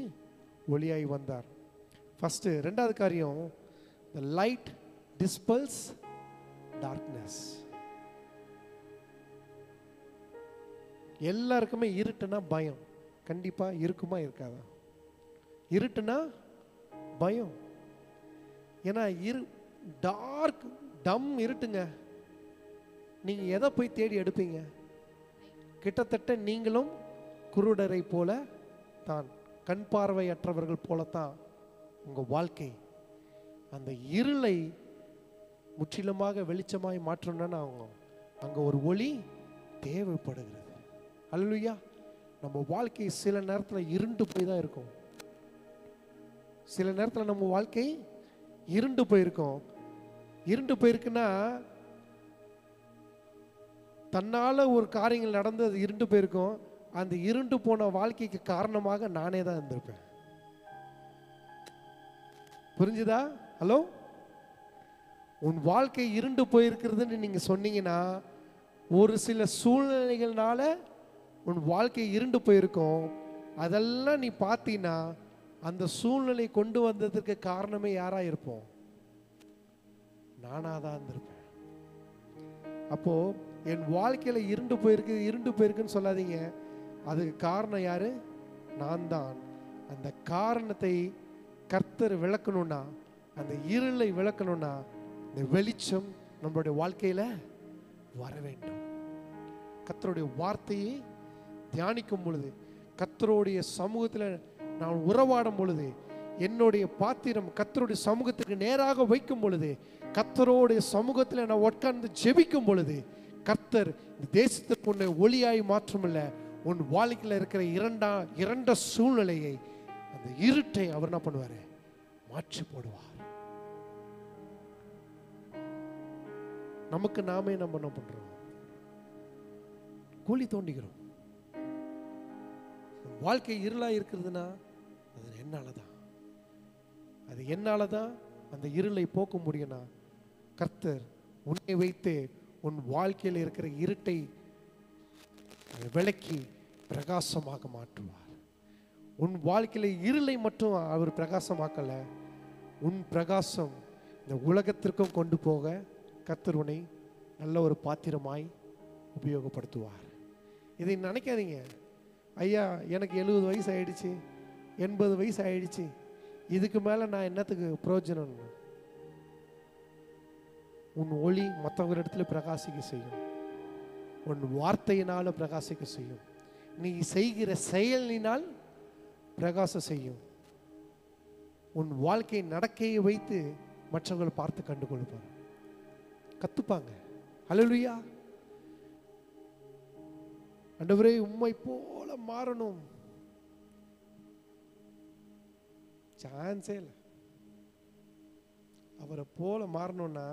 ஒளியாய் வந்தார். ஃபர்ஸ்ட். ரெண்டாவது காரியம், the light dispels darkness. எல்லாருக்குமே இருட்டுனா பயம். கண்டிப்பா இருக்குமா இருக்காதா? இருட்டுனா பயம். ஏன்னா டார்க் டம் இருட்டுங்க. நீங்க எதை போய் தேடி எடுப்பீங்க? கிட்டத்தட்ட நீங்களும் குருடரை போல தான், கண் பார்வையற்றவர்கள் போலத்தான் உங்க வாழ்க்கை. அந்த இருளை முற்றிலுமாக வெளிச்சமாய் மாற்றணும்னா அங்க ஒரு ஒளி தேவைப்படுகிறது. அல்லேலூயா. நம்ம வாழ்க்கை சில நேரத்தில் இருண்டு போய் தான் இருக்கும். சில நேரத்தில் நம்ம வாழ்க்கை இருண்டு போயிருக்கும். இருண்டு போயிருக்குன்னா தன்னால ஒரு காரியங்கள் நடந்து அது இருண்டு போயிருக்கும். அந்த இருண்டு போன வாழ்க்கைக்கு காரணமாக நானே தான் இருந்திருப்பேன். புரிஞ்சுதா? ஹலோ. உன் வாழ்க்கை இருண்டு போயிருக்கிறதுன்னு நீங்க சொன்னீங்கன்னா, ஒரு சில சூழ்நிலைகள்னால உன் வாழ்க்கை இருண்டு போயிருக்கும். அதெல்லாம் நீ பார்த்தீங்கன்னா அந்த சூழ்நிலை கொண்டு வந்ததற்கு காரணமே யாரா இருப்போம்? நானா தான் இருந்திருப்பேன். அப்போ என் வாழ்க்கையில இருண்டு போயிருக்குன்னு சொல்லாதீங்க. அதுக்கு காரணம் யாரு? நான் தான். அந்த காரணத்தை கர்த்தர் விளக்கணும்னா, அந்த இருளை விளக்கணும்னா, இந்த வெளிச்சம் நம்மளுடைய வாழ்க்கையில வர வேண்டும். கர்த்தருடைய வார்த்தையை தியானிக்கும் பொழுது, கர்த்தருடைய சமூகத்தில் நான் உறவாடும் பொழுது, என்னுடைய பாத்திரம் கர்த்தருடைய சமூகத்துக்கு நேராக வைக்கும் பொழுது, கர்த்தருடைய சமூகத்தில் நான் உட்கார்ந்து ஜெபிக்கும் பொழுது, கர்த்தர் இந்த தேசத்திற்கு உன்னை ஒளியாய் மாற்றமில்ல, உன் வாழ்க்கையில் இருக்கிற இரண்ட சூழ்நிலையை, அந்த இருட்டை அவர் என்ன பண்ணுவாரு? மாற்றி போடுவார். நமக்கு நாமே நம்ம என்ன பண்றோம்? குழி தோண்டிக்கிறோம். வாழ்க்கை இருளா இருக்கிறதுனா அது என்னாலதான். அது என்னாலதான் அந்த இருளை போக்க முடியும்னா, கர்த்தர் உன்னை வைத்து உன் வாழ்க்கையில் இருக்கிற இருட்டை விளக்கி பிரகாசமாக மாற்றுவார். உன் வாழ்க்கையில இருளை மட்டும் அவர் பிரகாசமாக்கல, உன் பிரகாசம் இந்த உலகத்திற்கும் கொண்டு போக கர்த்தர் உன்னை நல்ல ஒரு பாத்திரமாய் உபயோகப்படுத்துவார். இதை நினைக்காதீங்க, ஐயா எனக்கு 70 வயசு ஆயிடுச்சு, 80 வயசு ஆயிடுச்சு, இதுக்கு மேல நான் என்னத்துக்கு பிரயோஜனம்? உன் ஒளி மற்றவர்களிடத்துல பிரகாசிக்க செய்யும். உன் வார்த்தையினால பிரகாசிக்க செய்யும். நீ செய்கிற செயலினால் பிரகாசம் செய்யும். உன் வாழ்க்கை நடக்கையை வைத்து மற்றவர்கள் பார்த்து கண்டுகொள்வார், கத்துப்பாங்க. அல்லேலூயா. ஆண்டவரே உம்மை போல மாறணும். சான்ஸே இல்லை. அவரை போல மாறணும்னா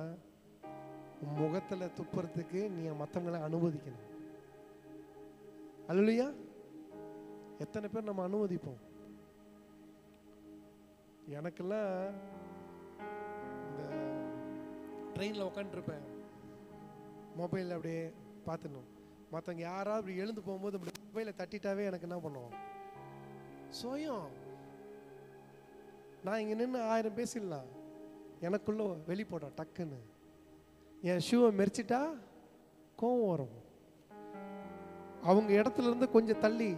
உன் முகத்துல துப்புறதுக்கு நீ மற்றவங்களை அனுமதிக்கணும். அல்லேலூயா. எத்தனை பேர் நம்ம அனுமதிப்போம்? எனக்கெல்லாம் இந்த ட்ரெயினில் உட்காந்துருப்பேன், மொபைலில் அப்படியே பார்த்துணும். மற்றவங்க யாராவது அப்படி எழுந்து போகும்போது அப்படி மொபைலை தட்டிட்டாவே எனக்கு என்ன பண்ணுவோம்? சோயம். நான் இங்கே நின்று 1000 பேசிடலாம், எனக்குள்ள வெளிப்படும் டக்குன்னு. என் ஷூவை மெரிச்சிட்டா கோவம் வரும். அவங்க இடத்துல இருந்து கொஞ்சம் தள்ளி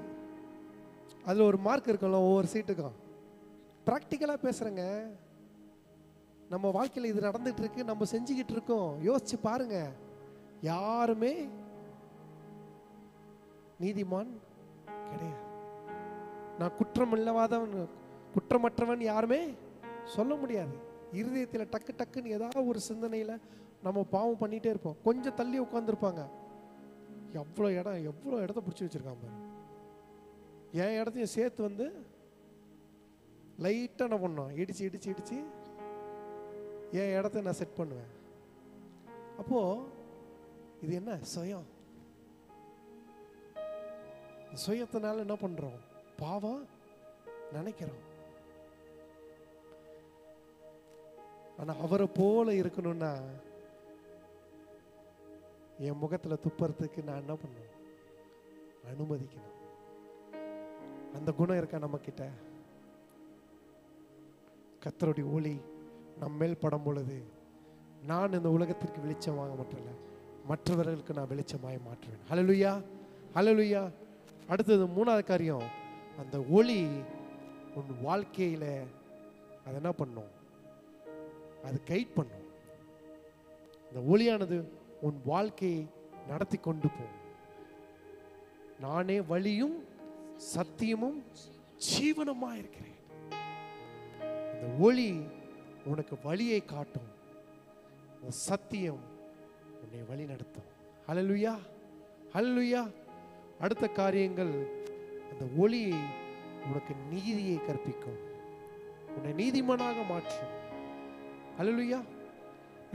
அதில் ஒரு மார்க் இருக்கும்ல ஒவ்வொரு சீட்டுக்கும். ப்ராக்டிக்கலாக பேசுகிறேங்க. நம்ம வாழ்க்கையில் இது நடந்துட்டு இருக்கு, நம்ம செஞ்சுக்கிட்டு இருக்கோம். யோசிச்சு பாருங்க. யாருமே நீதிமான் கிடையாது. நான் குற்றமற்றவன் யாருமே சொல்ல முடியாது. இருதயத்தில் டக்கு டக்குன்னு ஏதாவது ஒரு சிந்தனையில் நம்ம பாவம் பண்ணிகிட்டே இருப்போம். கொஞ்சம் தள்ளி உட்காந்துருப்பாங்க, எவ்வளோ இடத்த பிடிச்சி வச்சிருக்காங்க. என் இடத்தையும் சேர்த்து வந்து லைட்டாக என்ன பண்ணோம், இடிச்சு இடிச்சு இடிச்சு என் இடத்த நான் செட் பண்ணுவேன். அப்போ இது என்ன சுயம்? சுயத்தினால என்ன பண்றோம்? பாவம் நினைக்கிறோம். ஆனா அவரை போல இருக்கணும்னா என் முகத்துல துப்புறதுக்கு நான் என்ன பண்ணணும்? அனுமதிக்கணும். அந்த குணம் இருக்கா நம்ம கிட்ட? கர்த்தருடைய ஒளி நம்ம மேல் படும் பொழுது நான் இந்த உலகத்திற்கு வெளிச்சமாக மட்டும் மற்றவர்களுக்கு நான் வெளிச்சமாய் மாற்றுவேன். ஹல்லேலூயா, ஹல்லேலூயா. அடுத்தது மூணாவது காரியம், அந்த ஒளி உன் வாழ்க்கையில அது என்ன பண்ணும்? அது கைட் பண்ணும். இந்த ஒளியானது உன் வாழ்க்கையை நடத்தி கொண்டு போகும். நானே வழியும் சத்தியமும் ஜீவனுமா இருக்கிறேன். இந்த ஒளி உனக்கு வழியை காட்டும், சத்தியம் உன்னை வழி நடத்தும். ஹல்லேலூயா, ஹல்லேலூயா. அடுத்த காரியங்கள், அந்த ஒளி உனக்கு நீதியை கற்பிக்கும், உன்னை நீதிமானாக மாற்றும். ஹல்லேலூயா.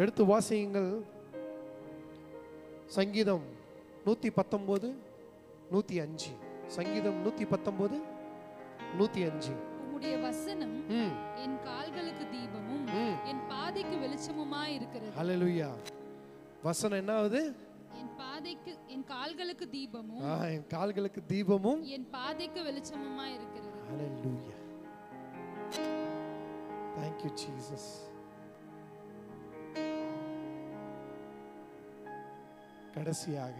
எடுத்து வாசியுங்கள். சங்கீதம் 119 105. சங்கீதம் 119 105. உம்முடைய வசனம் என் கால்களுக்கு தீபமும் என் பாதைக்கு வெளிச்சமுமாய் இருக்கிறது. ஹல்லேலூயா. வசனம் என்ன ஆகுது? என் கால்களுக்கு தீபமும் என் கால்களுக்கு தீபமும் என் பாதைக்கு வெளிச்சமுமாய் இருக்கிறது. ஹல்லேலூயா. Thank you Jesus. கடைசியாக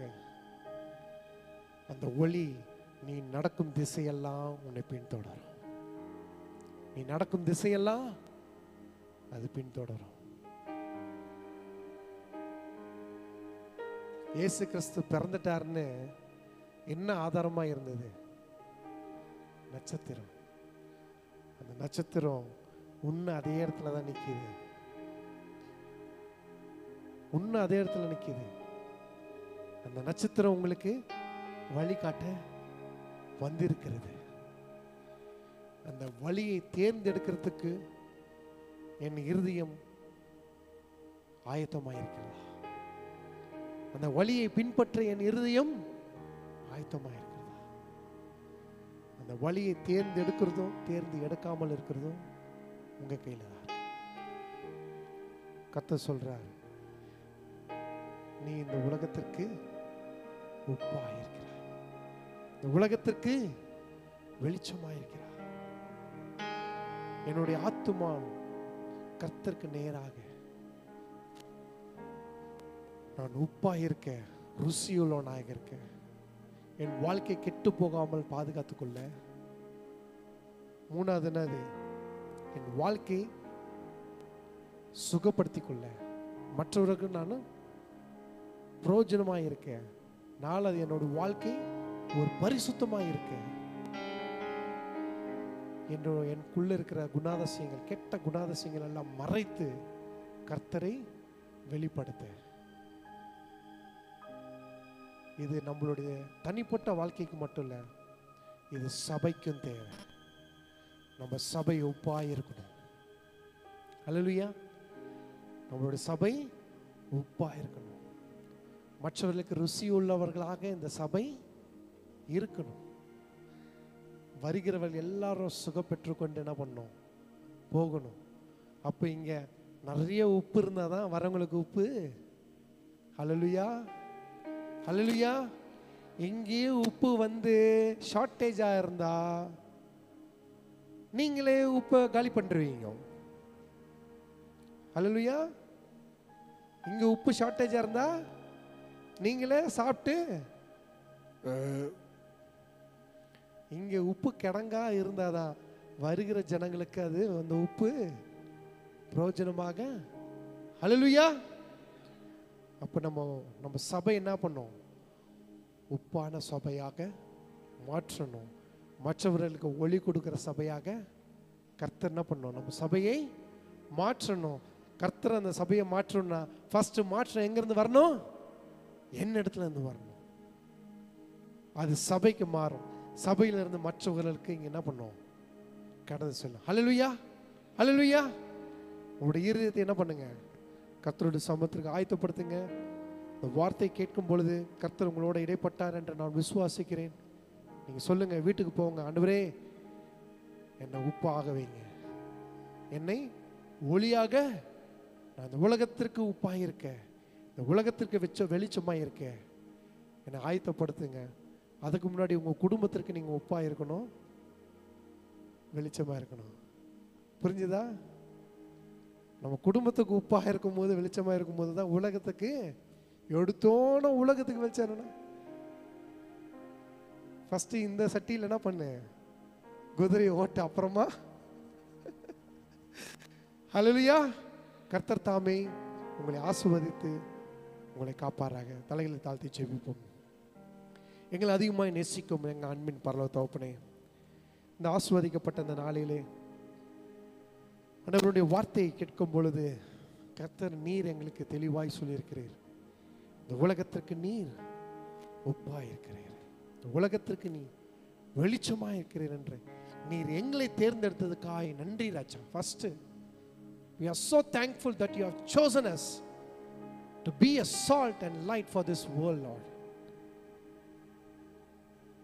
அந்த ஒளி நீ நடக்கும் திசையெல்லாம் உன்னை பின்தொடரும். நீ நடக்கும் திசையெல்லாம் அது பின்தொடரும். இயேசு கிறிஸ்து பிறந்துட்டாருன்னு என்ன ஆதாரமா இருந்தது? நட்சத்திரம். அந்த நட்சத்திரம் உன்னை அதே இடத்துல தான் நிக்குது. உன்னை அதே இடத்துல நிக்குது. அந்த நட்சத்திரம் உங்களுக்கு வழிகாட்ட வந்திருக்கிறது. அந்த வழியை தேர்ந்தெடுக்கிறதுக்கு என் இருதயம் ஆயத்தமாயிருக்கிறதா? அந்த வழியை பின்பற்ற என் இருதயம் ஆயத்தமாயிருக்கிறதா? அந்த வழியை தேர்ந்தெடுக்கிறதும் தேர்ந்து எடுக்காமல் இருக்கிறதும் உங்க கையில தான். கர்த்தர் சொல்றார், நீ இந்த உலகத்திற்கு உப்பாயிருக்கிறாய், இந்த உலகத்திற்கு வெளிச்சமாயிருக்கிறாய். என்னுடைய ஆத்துமா கர்த்தருக்கு நேராக நான் உப்பாயிருக்க, ருசியுள்ளவனாக இருக்க, என் வாழ்க்கை கெட்டு போகாமல் பாதுகாத்துக்கொள்ள. மூணாவது என்னது? என் வாழ்க்கை சுகப்படுத்திக் கொள்ள, மற்றவர்களுக்கு நான் பிரயோஜனமாக இருக்கேன். நாளது என்னோட வாழ்க்கை ஒரு பரிசுத்தமாக இருக்கேன். எனக்குள்ள இருக்கிற குணாதிசயங்கள், கெட்ட குணாதிசயங்கள் எல்லாம் மறைத்து கர்த்தரை வெளிப்படுத்த. இது நம்மளுடைய தனிப்பட்ட வாழ்க்கைக்கு மட்டும் இல்லை, இது சபைக்கும் தேவை. நம்ம சபை உப்பாய் இருக்கணும். ஹல்லேலூயா. நம்மளுடைய சபை உப்பாய் இருக்கணும். மற்றவர்களுக்கு ருசி உள்ளவர்களாக இந்த சபை இருக்கணும். வருகிறவர்கள் எல்லாரும் சுகப்பெற்றுக்கொண்டு என்ன பண்ணணும்? போகணும். அப்போ இங்க நிறைய உப்பு இருந்தால் தான் வரவங்களுக்கு உப்பு. ஹல்லேலூயா, ஹல்லேலூயா. இங்கேயே உப்பு வந்து ஷார்ட்டேஜாக இருந்தா நீங்களே உப்பை காலி பண்ணுறீங்க. ஹல்லேலூயா. இங்கே உப்பு ஷார்ட்டேஜாக இருந்தா நீங்களே சாப்பிட்டு, இங்கே உப்பு கிடங்கா இருந்தாதான் வருகிற ஜனங்களுக்கு அது அந்த உப்பு பிரயோஜனமாக. ஹல்லேலூயா. அப்போ நம்ம சபை என்ன பண்ணோம்? உப்பான சபையாக மாற்றணும். மற்றவர்களுக்கு ஒளி கொடுக்கிற சபையாக கர்த்தர் என்ன பண்ணணும்? நம்ம சபையை மாற்றணும். கர்த்தர் அந்த சபையை மாற்றணும்னா ஃபர்ஸ்ட் மாற்றம் எங்கிருந்து வரணும்? என்ன இடத்துல இருந்து வரணும்? அது சபைக்கு மாறும். சபையில இருந்து மற்றவர்களுக்கு இங்க என்ன பண்ணோம், கடந்து செல்லும். ஹல்லேலூயா, ஹல்லேலூயா. உங்களுடைய இருதயத்தை என்ன பண்ணுங்க, கர்த்தருடைய சமூகத்திற்கு ஆயத்தப்படுத்துங்க. இந்த வார்த்தை கேட்கும் பொழுது கர்த்தர் உங்களோட இடைப்பட்டார் என்று நான் விசுவாசிக்கிறேன். நீங்க சொல்லுங்க, வீட்டுக்கு போங்க, ஆண்டவரே என்னை உப்பாக வைங்க, என்னை ஒளியாக, நான் இந்த உலகத்திற்கு உப்பாக இருக்க, இந்த உலகத்திற்கு வெளிச்சமாக இருக்க என்னை ஆயத்தப்படுத்துங்க. அதுக்கு முன்னாடி உங்கள் குடும்பத்திற்கு நீங்கள் உப்பாக இருக்கணும், வெளிச்சமாக இருக்கணும். புரிஞ்சுதா? நம்ம குடும்பத்துக்கு உப்பாக இருக்கும்போது வெளிச்சமாக இருக்கும்போது தான் உலகத்துக்கு எடுத்தோன உலகத்துக்கு வெளிச்சம். ஃபஸ்ட்டு இந்த சட்டியில் என்ன பண்ணு, குதிரையை ஓட்டு, அப்புறமா ஹல்லேலூயா. கர்த்தர் தாமே உங்களை ஆசீர்வதித்து உங்களை காப்பாராக. தலைகளை தாழ்த்தி ஜெபிப்போம். எங்களை அதிகமாக நேசிக்கும் எங்கள் அன்பின் பரலோக தகப்பனே, இந்த ஆசீர்வதிக்கப்பட்ட இந்த நாளிலே ஆண்டவருடைய வார்த்தையை கேட்கும் பொழுது கர்த்தர் நீர் எங்களுக்கு தெளிவாய் சொல்லியிருக்கிறீர். இந்த உலகத்திற்கு நீர் உப்பாய் இருக்கிறீர், இந்த உலகத்திற்கு நீ வெளிச்சமாக இருக்கிறீர் என்று நீர் எங்களை தேர்ந்தெடுத்ததுக்காக நன்றி Raja. First we are so thankful that you have chosen us to be a salt and light for this world, Lord.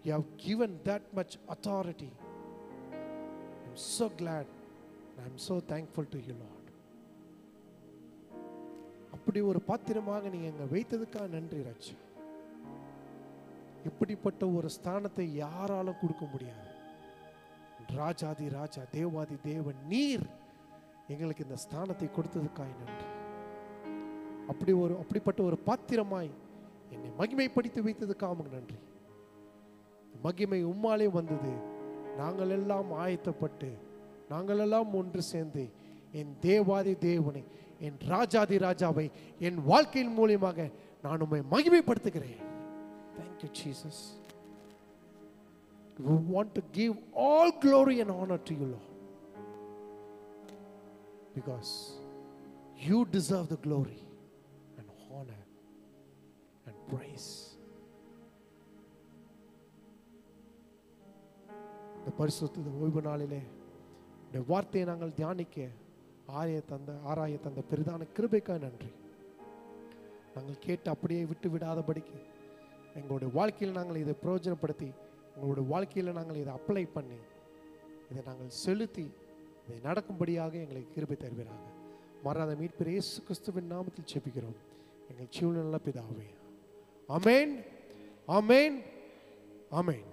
You have given that much authority. I'm so glad and I'm so thankful to you, Lord. அப்படி ஒரு பாத்திரமாக நீங்க எங்க வைத்ததுக்காக நன்றி ராஜா. இப்படிப்பட்ட ஒரு ஸ்தானத்தை யாராலும் கொடுக்க முடியாது. ராஜாதி ராஜா, தேவாதி தேவன் நீர் எங்களுக்கு இந்த ஸ்தானத்தை கொடுத்ததுக்காக நன்றி. அப்படிப்பட்ட ஒரு பாத்திரமாய் என்னை மகிமைப்படுத்தி வைத்ததுக்காக நன்றி. மகிமை உம்மாலே வந்தது. நாங்கள் எல்லாம் ஆயத்தப்பட்டு, நாங்கள் எல்லாம் ஒன்று சேர்ந்து என் தேவாதி தேவனை, என் ராஜாதி ராஜாவை என் வாழ்க்கையின் மூலியமாக நான் உம்மை மகிமைப்படுத்துகிறேன். Thank you, Jesus. We want to give all glory and honor to you, Lord, because you deserve the glory and honor and praise. இந்த பரிசுத்த ஓய்வு நாளிலே இந்த வார்த்தையை நாங்கள் தியானிக்க ஆராய தந்த பெரிதான கிருபைக்காக நன்றி. நாங்கள் கேட்டு அப்படியே விட்டு விடாதபடிக்கு எங்களுடைய வாழ்க்கையில் நாங்கள் இதை பிரயோஜனப்படுத்தி, எங்களுடைய வாழ்க்கையில் நாங்கள் இதை அப்ளை பண்ணி, இதை நாங்கள் செலுத்தி, இதை நடக்கும்படியாக எங்களுக்கு கிருபை தருவீராக. மாறாத மீட்பர் இயேசு கிறிஸ்துவின் நாமத்தில் ஜெபிக்கிறோம் எங்கள் ஜீவனுள்ள பிதாவே. ஆமென், ஆமென், ஆமென்.